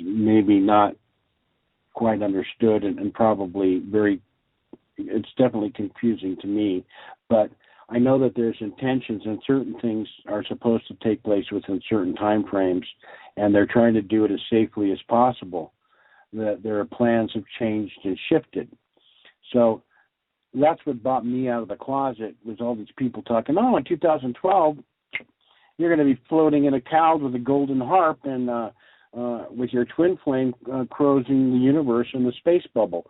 maybe not quite understood and probably it's definitely confusing to me. But I know that there's intentions and certain things are supposed to take place within certain time frames, and they're trying to do it as safely as possible. That their plans have changed and shifted. So that's what brought me out of the closet, was all these people talking, in 2012, you're going to be floating in a cloud with a golden harp and with your twin flame cruising the universe in the space bubble.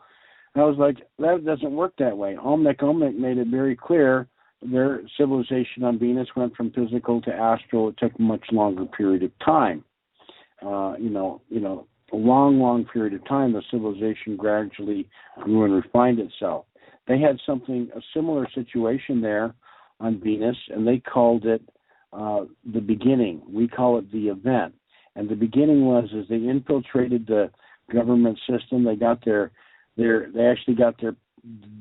And I was like, that doesn't work that way. Olmec made it very clear. Their civilization on Venus went from physical to astral. It took a much longer period of time. A long period of time, the civilization gradually grew and refined itself. They had a similar situation there on Venus, and they called it the beginning. We call it the event. And the beginning was as they infiltrated the government system. They got they actually got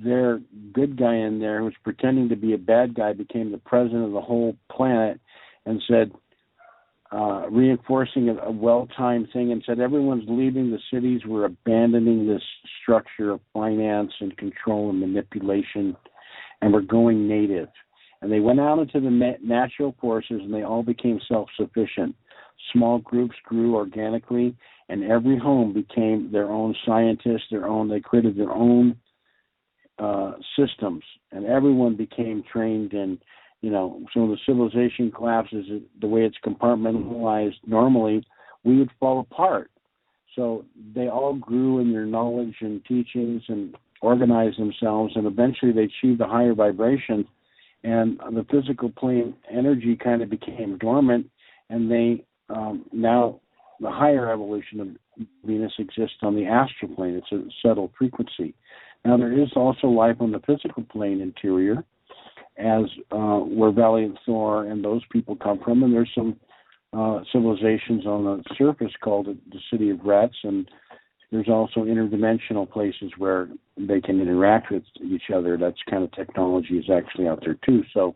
their good guy in there who was pretending to be a bad guy, became the president of the whole planet, and said, reinforcing a well-timed thing, and said everyone's leaving the cities. We're abandoning this structure of finance and control and manipulation, and we're going native. And they went out into the natural forces, and they all became self-sufficient. Small groups grew organically, and every home became their own scientist, they created their own systems, and everyone became trained in, so the civilization collapses the way it's compartmentalized. Normally, we would fall apart. So they all grew in their knowledge and teachings and organized themselves, and eventually they achieved a higher vibration, and the physical plane energy kind of became dormant, and they now the higher evolution of Venus exists on the astral plane. It's a subtle frequency. Now there is also life on the physical plane interior, as where Valiant Thor and those people come from, and there's some civilizations on the surface called the City of Rats, and there's also interdimensional places where they can interact with each other. That's kind of technology is actually out there too. So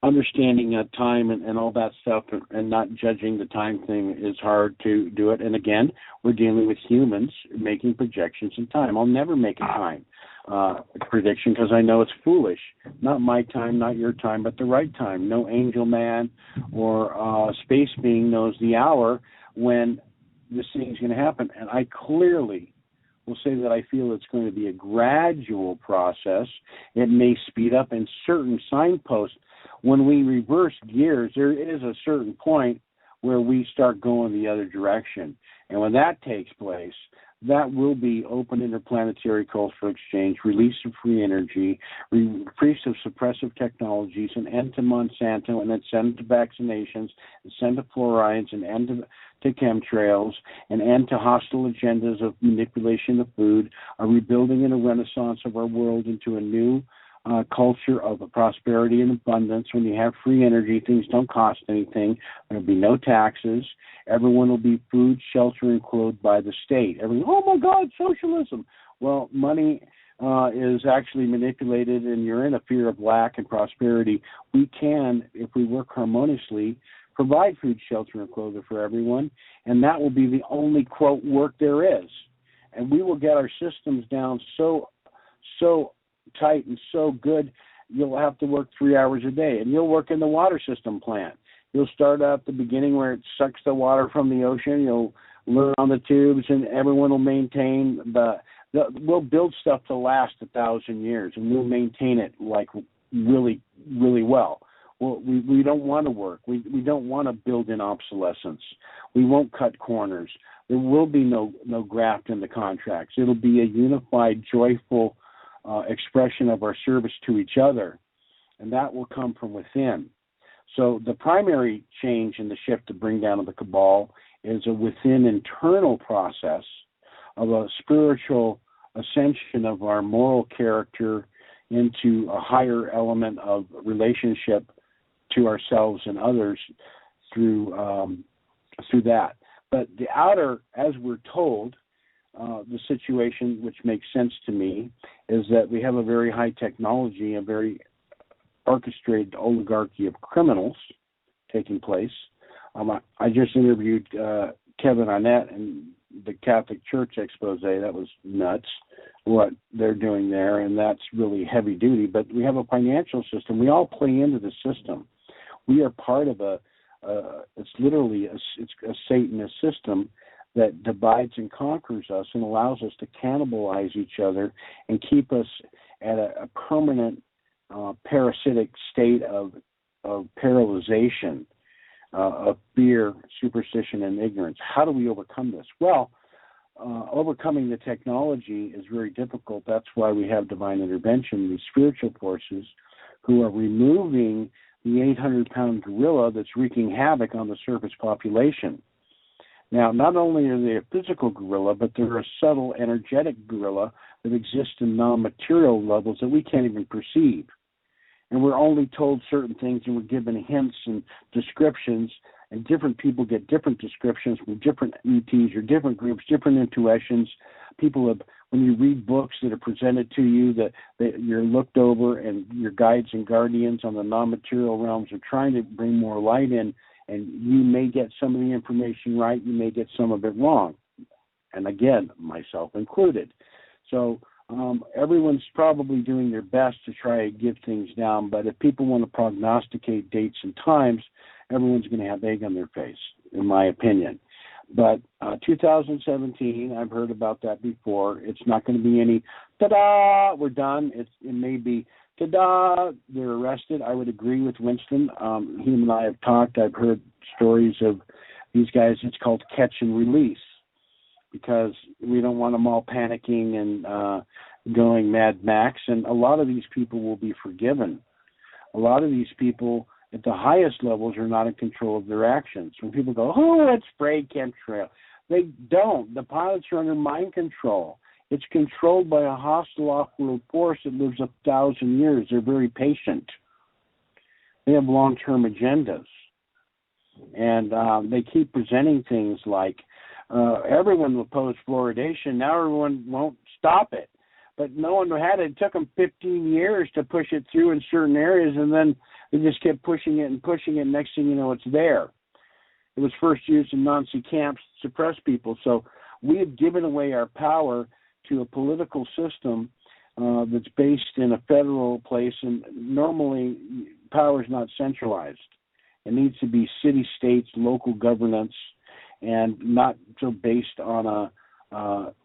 understanding time and all that stuff and not judging the time thing is hard to do it. And again, we're dealing with humans making projections in time. I'll never make a time prediction because I know it's foolish. Not my time, not your time, but the right time. No angel man or space being knows the hour when this thing's going to happen. And I clearly will say that I feel it's going to be a gradual process. It may speed up in certain signposts. When we reverse gears, there is a certain point where we start going the other direction. And when that takes place, that will be open interplanetary cultural exchange, release of free energy, release of suppressive technologies, an end to Monsanto, and an end to vaccinations, an end to fluorides, an end to chemtrails, an end to hostile agendas of manipulation of food, a rebuilding and a renaissance of our world into a new culture of prosperity and abundance. When you have free energy, things don't cost anything. There will be no taxes. Everyone will be food, shelter, and clothed by the state. Everyone, oh my God, socialism. Well, money is actually manipulated, and you're in a fear of lack and prosperity. We can, if we work harmoniously, provide food, shelter, and clothing for everyone, and that will be the only, quote, work there is. And we will get our systems down so tight and so good, you'll have to work 3 hours a day. And you'll work in the water system plant. You'll start at the beginning where it sucks the water from the ocean. You'll learn on the tubes, and everyone will maintain we'll build stuff to last 1,000 years, and we'll maintain it like really, really well. Well, we don't want to work. We don't want to build in obsolescence. We won't cut corners. There will be no graft in the contracts. It'll be a unified, joyful expression of our service to each other, and that will come from within. So the primary change in the shift to bring down of the Cabal is a within internal process of a spiritual ascension of our moral character into a higher element of relationship to ourselves and others through that. But the outer, as we're told, the situation, which makes sense to me, is that we have a very high technology, a very orchestrated oligarchy of criminals taking place. I just interviewed Kevin Arnett in the Catholic Church expose. That was nuts, what they're doing there, and that's really heavy duty. But we have a financial system. We all play into the system. We are part of it's literally a Satanist system that divides and conquers us and allows us to cannibalize each other and keep us at a permanent parasitic state of paralyzation, of fear, superstition, and ignorance. How do we overcome this? Well, overcoming the technology is very difficult. That's why we have divine intervention, these spiritual forces who are removing the 800-pound gorilla that's wreaking havoc on the surface population. Now, not only are they a physical gorilla, but they're a subtle, energetic gorilla that exists in non-material levels that we can't even perceive. And we're only told certain things, and we're given hints and descriptions, and different people get different descriptions from different ETs or different groups, different intuitions. People have, when you read books that are presented to you that you're looked over, and your guides and guardians on the non-material realms are trying to bring more light in, and you may get some of the information right, you may get some of it wrong. And again, myself included. So everyone's probably doing their best to try to give things down, but if people want to prognosticate dates and times, everyone's going to have egg on their face, in my opinion. But 2017, I've heard about that before. It's not going to be any, ta-da, we're done. It may be, ta-da, they're arrested. I would agree with Winston. He and I have talked. I've heard stories of these guys. It's called catch and release because we don't want them all panicking and going Mad Max. And a lot of these people will be forgiven. A lot of these people at the highest levels are not in control of their actions. When people go, oh, let's spray chemtrail, they don't. The pilots are under mind control. It's controlled by a hostile off-world force that lives 1,000 years. They're very patient. They have long-term agendas. And they keep presenting things like, everyone will oppose fluoridation. Now everyone won't stop it. But no one had it. It took them 15 years to push it through in certain areas, and then They just kept pushing it and pushing it. Next thing you know, it's there. It was first used in Nazi camps to suppress people. So we have given away our power to a political system that's based in a federal place, and normally power is not centralized. It needs to be city-states, local governance, and not so based on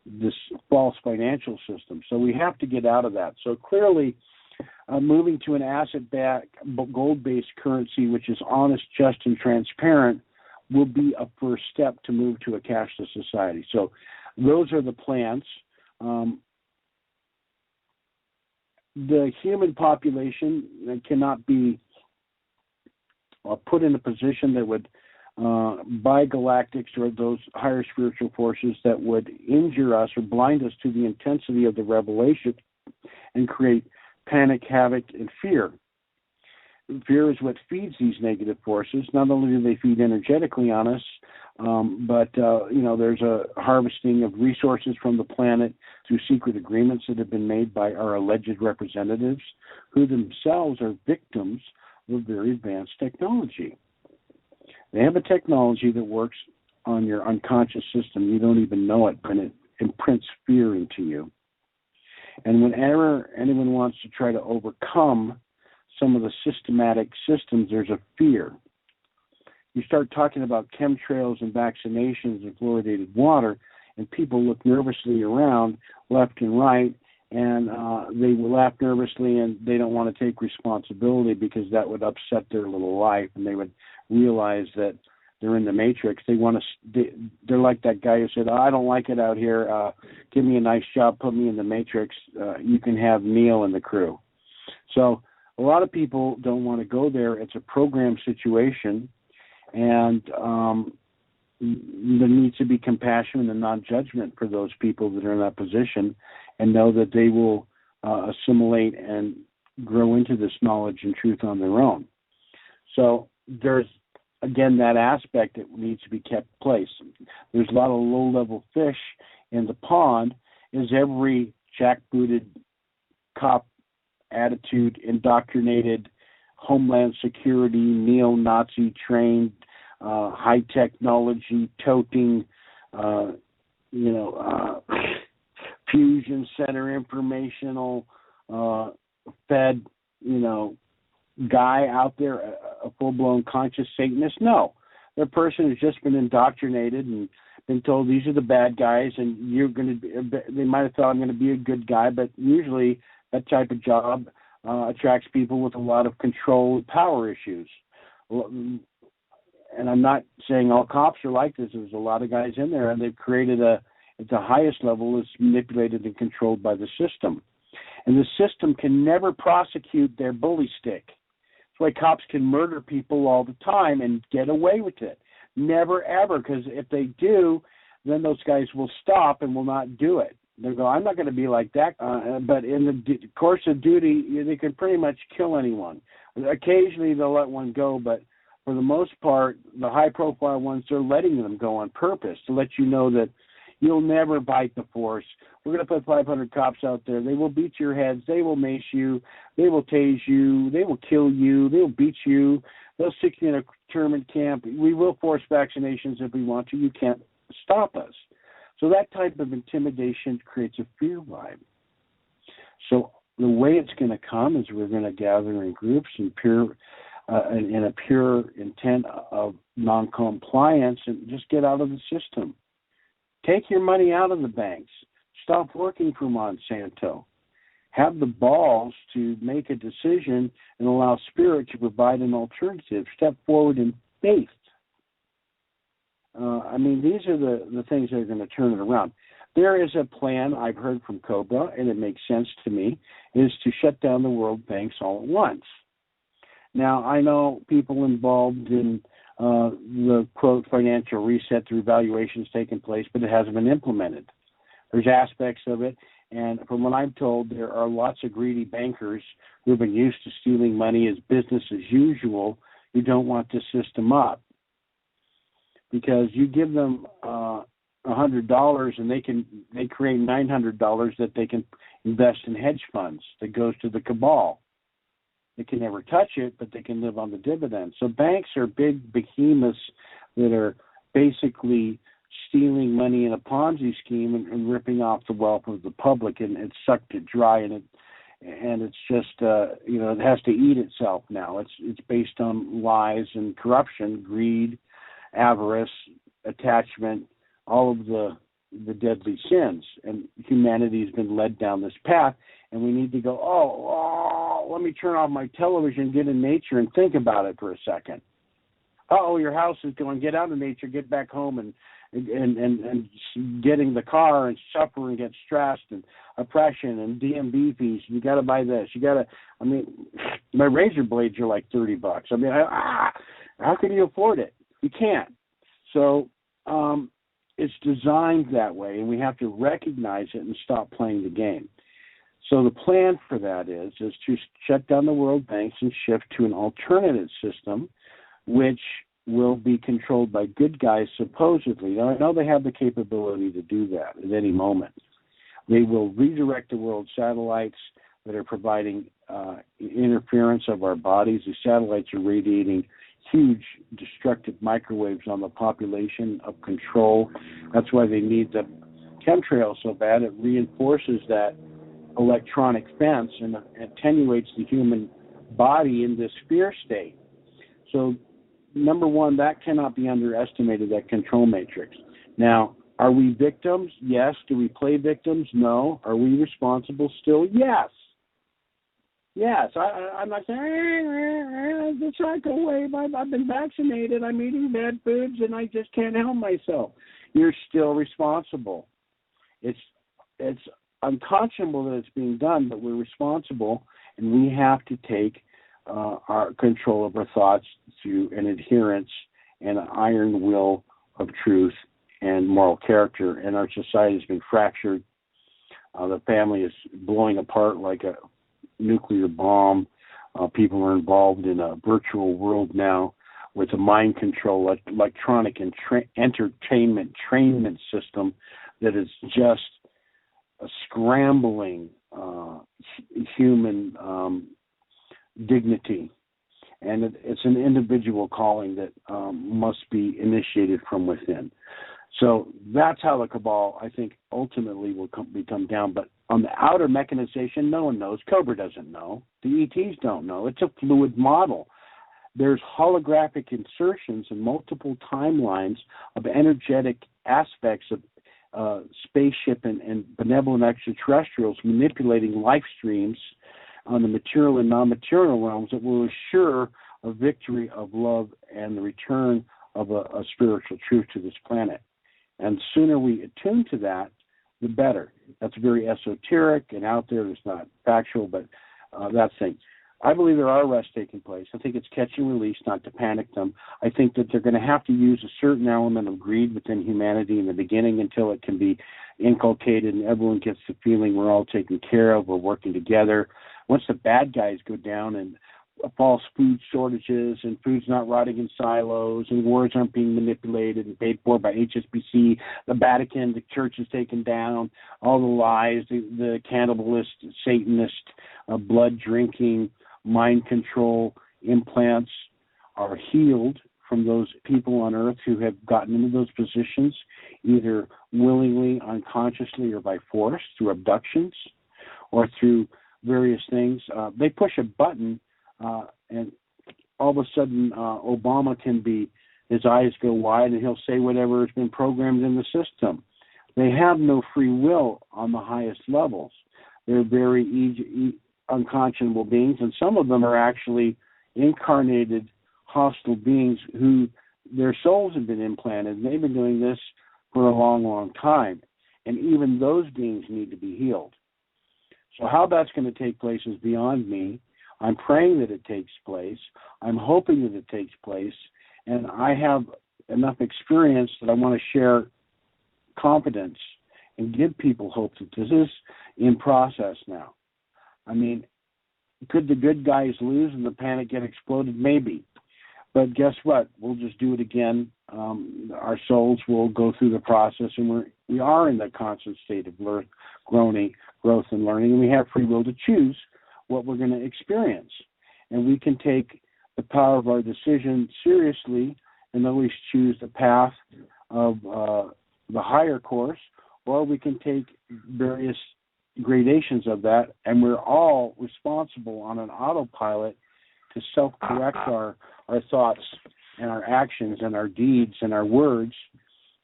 this false financial system. So we have to get out of that. So clearly, moving to an asset-backed, gold-based currency, which is honest, just, and transparent, will be a first step to move to a cashless society. So those are the plans. The human population cannot be put in a position that would, by galactics or those higher spiritual forces, that would injure us or blind us to the intensity of the revelation and create panic, havoc, and fear. Fear is what feeds these negative forces. Not only do they feed energetically on us, but there's a harvesting of resources from the planet through secret agreements that have been made by our alleged representatives, who themselves are victims of a very advanced technology. They have a technology that works on your unconscious system. You don't even know it, and it imprints fear into you. And whenever anyone wants to try to overcome some of the systematic systems, there's a fear. You start talking about chemtrails and vaccinations and fluoridated water, and people look nervously around left and right, and they laugh nervously, and they don't want to take responsibility because that would upset their little life, and they would realize that they're in the matrix. They're like that guy who said, I don't like it out here. Give me a nice job, put me in the matrix. You can have Neil and the crew. So a lot of people don't want to go there. It's a program situation, and there needs to be compassion and non-judgment for those people that are in that position, and know that they will assimilate and grow into this knowledge and truth on their own. So there's, again, that aspect that needs to be kept place. There's a lot of low-level fish in the pond, is every jackbooted cop attitude, indoctrinated, homeland security, neo-Nazi trained, high technology toting, fusion center informational fed, guy out there, a full-blown conscious Satanist? No. The person has just been indoctrinated and been told these are the bad guys, and they might have thought I'm going to be a good guy, but usually that type of job attracts people with a lot of control and power issues. And I'm not saying all cops are like this. There's a lot of guys in there, and they've created at the highest level, is manipulated and controlled by the system. And the system can never prosecute their bully stick. That's why cops can murder people all the time and get away with it. Never, ever, because if they do, then those guys will stop and will not do it. They'll go, I'm not going to be like that. But in the course of duty, they can pretty much kill anyone. Occasionally they'll let one go, but for the most part, the high-profile ones, they're letting them go on purpose to let you know that you'll never bite the force. We're going to put 500 cops out there. They will beat your heads. They will mace you. They will tase you. They will kill you. They will beat you. They'll stick you in a internment camp. We will force vaccinations if we want to. You can't stop us. So that type of intimidation creates a fear vibe. So the way it's going to come is we're going to gather in groups and in a pure intent of non-compliance and just get out of the system. Take your money out of the banks. Stop working for Monsanto. Have the balls to make a decision and allow Spirit to provide an alternative. Step forward in faith. These are the things that are going to turn it around. There is a plan I've heard from Cobra, and it makes sense to me, is to shut down the world banks all at once. Now, I know people involved in the, quote, financial reset through valuations taking place, but it hasn't been implemented. There's aspects of it, and from what I'm told, there are lots of greedy bankers who have been used to stealing money as business as usual who don't want to system up. Because you give them $100 and they create $900 that they can invest in hedge funds that goes to the Cabal. They can never touch it, but they can live on the dividends. So banks are big behemoths that are basically stealing money in a Ponzi scheme and ripping off the wealth of the public, and it sucked it dry, and it's just it has to eat itself now. It's based on lies and corruption, greed, avarice, attachment, all of the deadly sins, and humanity has been led down this path, and we need to go, let me turn off my television, get in nature, and think about it for a second. Your house is going, get out of nature, get back home, and getting the car and suffer and get stressed and oppression and DMV fees. You got to buy this. My razor blades are like $30. How can you afford it? You can't. So it's designed that way, and we have to recognize it and stop playing the game. So the plan for that is to shut down the world banks and shift to an alternative system, which will be controlled by good guys, supposedly. Now, I know they have the capability to do that at any moment. They will redirect the world satellites that are providing interference of our bodies. The satellites are radiating huge destructive microwaves on the population of control. That's why they need the chemtrails so bad. It reinforces that electronic fence and attenuates the human body in this fear state. So, number one, that cannot be underestimated, that control matrix. Now, are we victims? Yes. Do we play victims? No. Are we responsible still? Yes. Yes. I'm not saying, the psycho wave, I've been vaccinated, I'm eating bad foods, and I just can't help myself. You're still responsible. It's unconscionable that it's being done, but we're responsible, and we have to take our control of our thoughts through an adherence and an iron will of truth and moral character. And our society has been fractured. The family is blowing apart like a nuclear bomb. People are involved in a virtual world now with a mind control, electronic entertainment trainment system that is just a scrambling human dignity, and it's an individual calling that must be initiated from within. So that's how the Cabal, I think, ultimately will come down. But on the outer mechanization, no one knows. Cobra doesn't know. The ETs don't know. It's a fluid model. There's holographic insertions in multiple timelines of energetic aspects of spaceship and benevolent extraterrestrials manipulating life streams on the material and non-material realms that will assure a victory of love and the return of a spiritual truth to this planet. And the sooner we attune to that, the better. That's very esoteric and out there. It's not factual, but that thing. I believe there are arrests taking place. I think it's catch and release, not to panic them. I think that they're going to have to use a certain element of greed within humanity in the beginning until it can be inculcated and everyone gets the feeling we're all taken care of, we're working together. Once the bad guys go down and false food shortages and food's not rotting in silos and wars aren't being manipulated and paid for by HSBC, the Vatican, the church is taken down, all the lies, the cannibalist, Satanist, blood-drinking, mind control implants are healed from those people on earth who have gotten into those positions, either willingly, unconsciously, or by force, through abductions or through various things. They push a button and all of a sudden Obama can be, his eyes go wide and he'll say whatever has been programmed in the system. They have no free will on the highest levels. They're very unconscionable beings, and some of them are actually incarnated hostile beings who their souls have been implanted, and they've been doing this for a long, long time. And even those beings need to be healed. So how that's going to take place is beyond me. I'm praying that it takes place. I'm hoping that it takes place. And I have enough experience that I want to share confidence and give people hope that this is in process now. I mean, could the good guys lose and the planet get exploded? Maybe. But guess what? We'll just do it again. Our souls will go through the process, and we are in the constant state of growth and learning, and we have free will to choose what we're going to experience. and we can take the power of our decision seriously and always choose the path of the higher course, or we can take various gradations of that, and we're all responsible on an autopilot to self-correct our thoughts and our actions and our deeds and our words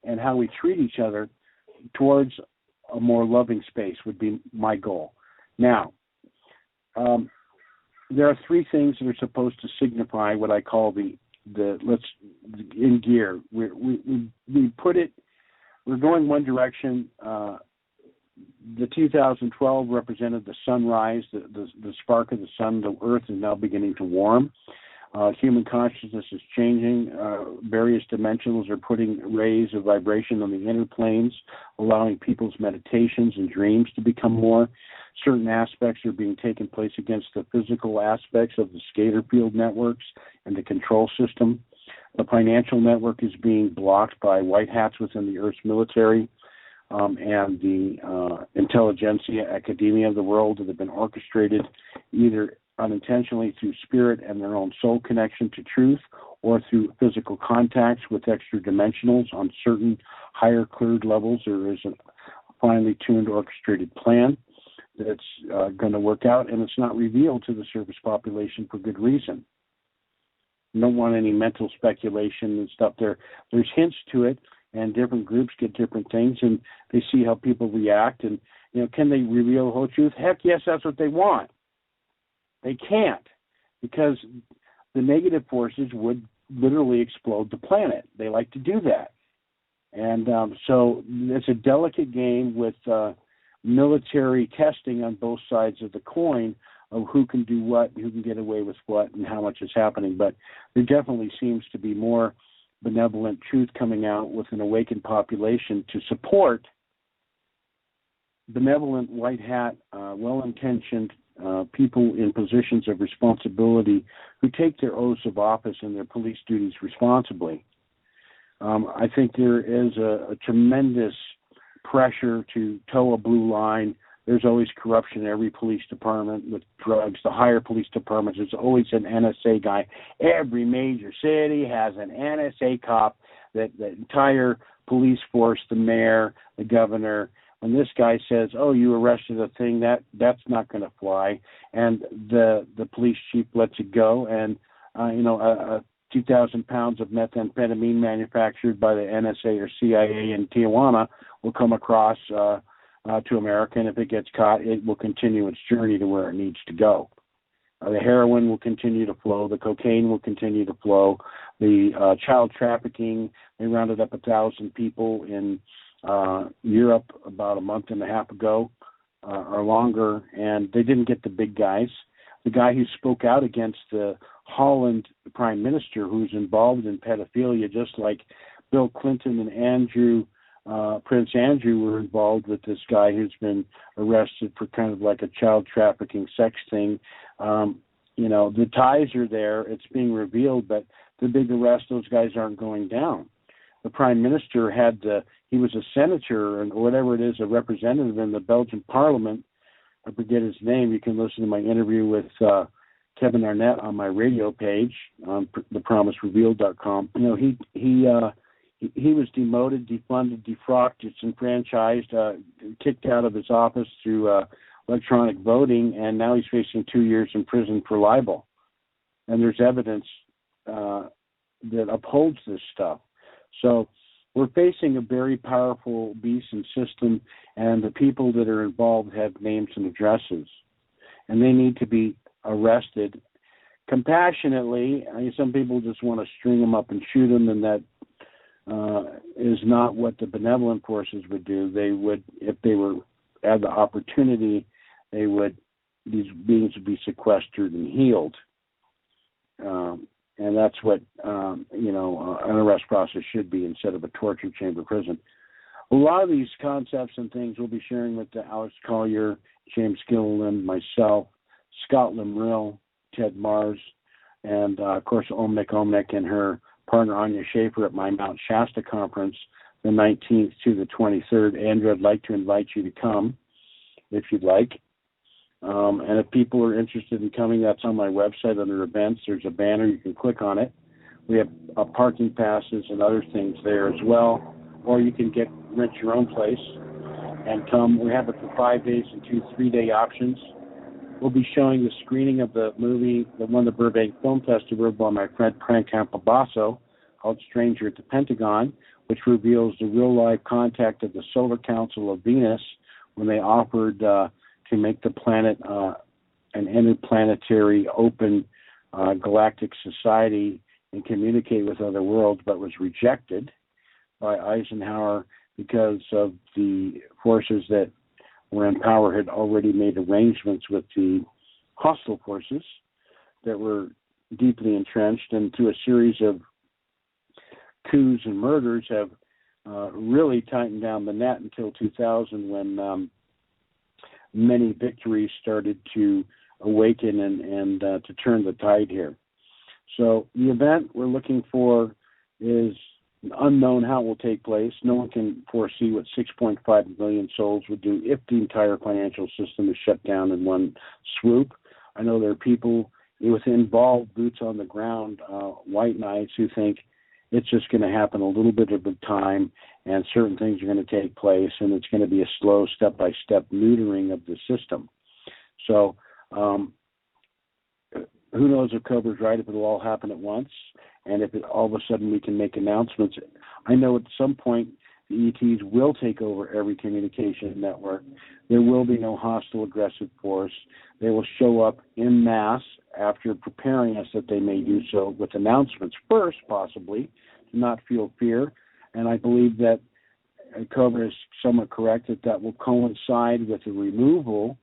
and how we treat each other towards a more loving space would be my goal. Now, there are three things that are supposed to signify what I call the in gear. We put it. We're going one direction. The 2012 represented the sunrise, the spark of the sun. The earth is now beginning to warm. Human consciousness is changing. Various dimensionals are putting rays of vibration on the inner planes, allowing people's meditations and dreams to become more. Certain aspects are being taken place against the physical aspects of the scalar field networks and the control system. The financial network is being blocked by white hats within the Earth's military and the intelligentsia, academia of the world that have been orchestrated either unintentionally through spirit and their own soul connection to truth, or through physical contacts with extra dimensionals on certain higher cleared levels. There is a finely tuned orchestrated plan that's going to work out, and it's not revealed to the surface population for good reason. You don't want any mental speculation and stuff there. There's hints to it, and different groups get different things, and they see how people react, and can they reveal the whole truth? Heck yes, that's what they want. They can't, because the negative forces would literally explode the planet. They like to do that. And so it's a delicate game with military testing on both sides of the coin of who can do what, who can get away with what, and how much is happening. But there definitely seems to be more benevolent truth coming out with an awakened population to support benevolent, white hat, well-intentioned people in positions of responsibility who take their oaths of office and their police duties responsibly. I think there is a tremendous pressure to toe a blue line. There's always corruption in every police department with drugs. The higher police departments, there's always an NSA guy. Every major city has an NSA cop. That the entire police force, the mayor, the governor. When this guy says, "Oh, you arrested a thing," that's not going to fly, and the police chief lets it go, and 2,000 pounds of methamphetamine manufactured by the NSA or CIA in Tijuana will come across to America, and if it gets caught, it will continue its journey to where it needs to go. The heroin will continue to flow. The cocaine will continue to flow. The child trafficking, they rounded up 1,000 people in Europe about a month and a half ago or longer, and they didn't get the big guys. The guy who spoke out against the Holland prime minister, who's involved in pedophilia, just like Bill Clinton and Prince Andrew were involved with this guy who's been arrested for kind of like a child trafficking sex thing. The ties are there. It's being revealed, but the big arrest, those guys aren't going down. The prime minister he was a senator or whatever it is, a representative in the Belgian parliament. I forget his name. You can listen to my interview with Kevin Arnett on my radio page on thepromiserevealed.com. He was demoted, defunded, defrocked, disenfranchised, kicked out of his office through electronic voting, and now he's facing 2 years in prison for libel. And there's evidence that upholds this stuff. So we're facing a very powerful beast and system, and the people that are involved have names and addresses, and they need to be arrested compassionately. Some people just want to string them up and shoot them, and that is not what the benevolent forces would do. They would, if they had the opportunity, these beings would be sequestered and healed. And that's what an arrest process should be, instead of a torture chamber prison. A lot of these concepts and things we'll be sharing with Alex Collier, James Gilliland, myself, Scott Limrill, Ted Mars, and of course Omnick and her partner Anya Schaefer at my Mount Shasta conference, the 19th to the 23rd. Andrew, I'd like to invite you to come if you'd like. And if people are interested in coming, that's on my website under events. There's a banner. You can click on it. We have parking passes and other things there as well. Or you can rent your own place and come. We have it for 5 days and 2 3-day options. We'll be showing the screening of the movie that won the Burbank Film Festival by my friend Frank Campobasso, called Stranger at the Pentagon, which reveals the real-life contact of the Solar Council of Venus when they offered to make the planet an interplanetary, open galactic society and communicate with other worlds, but was rejected by Eisenhower because of the forces that were in power had already made arrangements with the hostile forces that were deeply entrenched, and through a series of coups and murders have really tightened down the net until 2000, when many victories started to awaken and to turn the tide here. So the event we're looking for is unknown how it will take place. No one can foresee what 6.5 million souls would do if the entire financial system is shut down in one swoop. I know there are people with involved boots on the ground, white knights, who think it's just going to happen a little bit at a time and certain things are going to take place and it's going to be a slow step-by-step neutering of the system. So who knows if Cobra's right, if it'll all happen at once, and if all of a sudden we can make announcements. I know at some point the ETs will take over every communication network. There will be no hostile aggressive force. They will show up en masse after preparing us that they may do so with announcements first, possibly, to not feel fear. And I believe that Cobra is somewhat correct that will coincide with the removal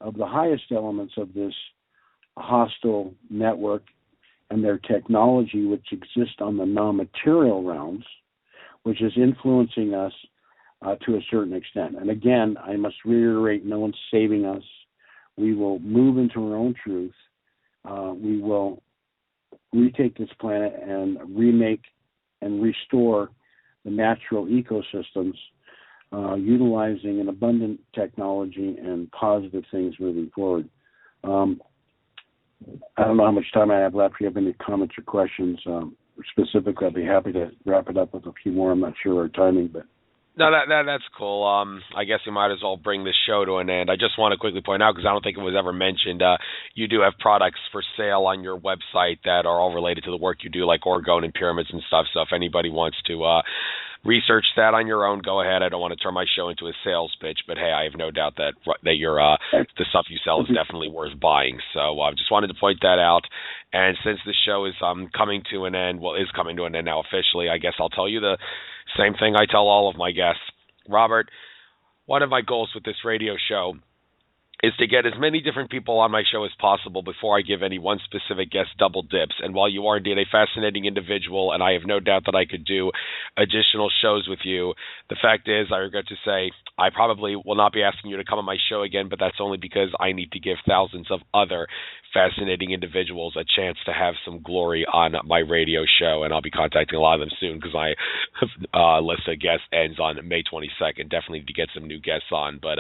of the highest elements of this hostile network and their technology, which exists on the non-material realms, which is influencing us to a certain extent. And again, I must reiterate, no one's saving us. We will move into our own truth. We will retake this planet and remake and restore the natural ecosystems, utilizing an abundant technology and positive things moving forward. I don't know how much time I have left. If you have any comments or questions specifically, I'd be happy to wrap it up with a few more. I'm not sure our timing, but... No, that's cool. I guess we might as well bring this show to an end. I just want to quickly point out, because I don't think it was ever mentioned, you do have products for sale on your website that are all related to the work you do, like orgone and pyramids and stuff. So if anybody wants to research that on your own, go ahead. I don't want to turn my show into a sales pitch, but hey, I have no doubt that your the stuff you sell is definitely worth buying. So I just wanted to point that out. And since the show is coming to an end, is coming to an end now officially, I guess I'll tell you the same thing I tell all of my guests. Robert, one of my goals with this radio show is to get as many different people on my show as possible before I give any one specific guest double dips. And while you are indeed a fascinating individual, and I have no doubt that I could do additional shows with you, the fact is, I regret to say, I probably will not be asking you to come on my show again, but that's only because I need to give thousands of other fascinating individuals a chance to have some glory on my radio show, and I'll be contacting a lot of them soon because my list of guests ends on May 22nd. Definitely need to get some new guests on. But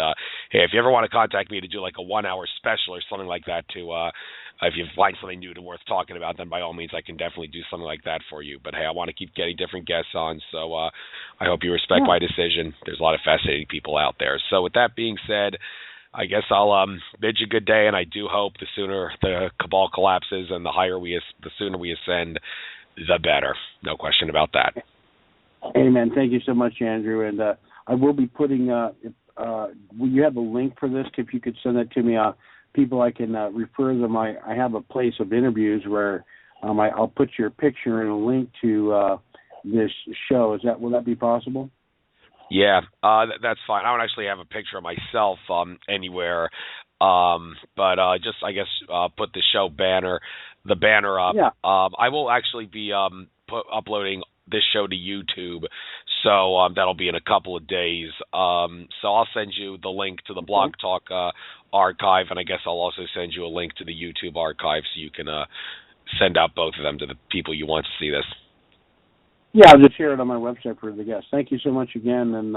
hey, if you ever want to contact me to do like a 1-hour special or something like that, if you find something new to worth talking about, then by all means I can definitely do something like that for you. But hey, I want to keep getting different guests on, so I hope you respect my decision. There's a lot of fascinating people out there. So with that being said, I guess I'll bid you good day, and I do hope the sooner the Cabal collapses and the sooner we ascend, the better. No question about that. Amen. Thank you so much, Andrew. And I will be putting, will you have a link for this? If you could send that to me, people I can refer them. I have a place of interviews where I'll put your picture and a link to this show. Will that be possible? Yeah, that's fine. I don't actually have a picture of myself anywhere, but just I guess put the show banner up. Yeah. I will actually be uploading this show to YouTube, so that'll be in a couple of days. So I'll send you the link to the Blog Talk archive, and I guess I'll also send you a link to the YouTube archive so you can send out both of them to the people you want to see this. Yeah, I'll just share it on my website for the guests. Thank you so much again. And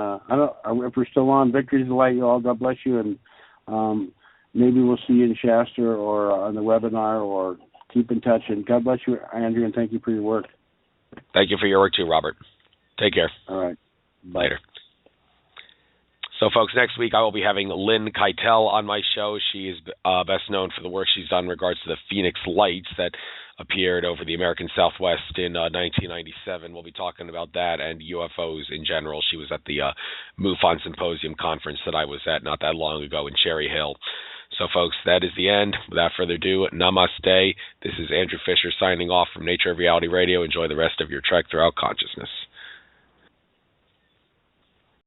if we're still on, victory is the light, you all. God bless you. And maybe we'll see you in Shasta or on the webinar, or keep in touch. And God bless you, Andrew, and thank you for your work. Thank you for your work too, Robert. Take care. All right. Bye. Later. So, folks, next week I will be having Lynn Keitel on my show. She is best known for the work she's done in regards to the Phoenix Lights that appeared over the American Southwest in 1997. We'll be talking about that and UFOs in general. She was at the MUFON Symposium conference that I was at not that long ago in Cherry Hill. So, folks, that is the end. Without further ado, namaste. This is Andrew Fisher signing off from Nature of Reality Radio. Enjoy the rest of your trek throughout consciousness.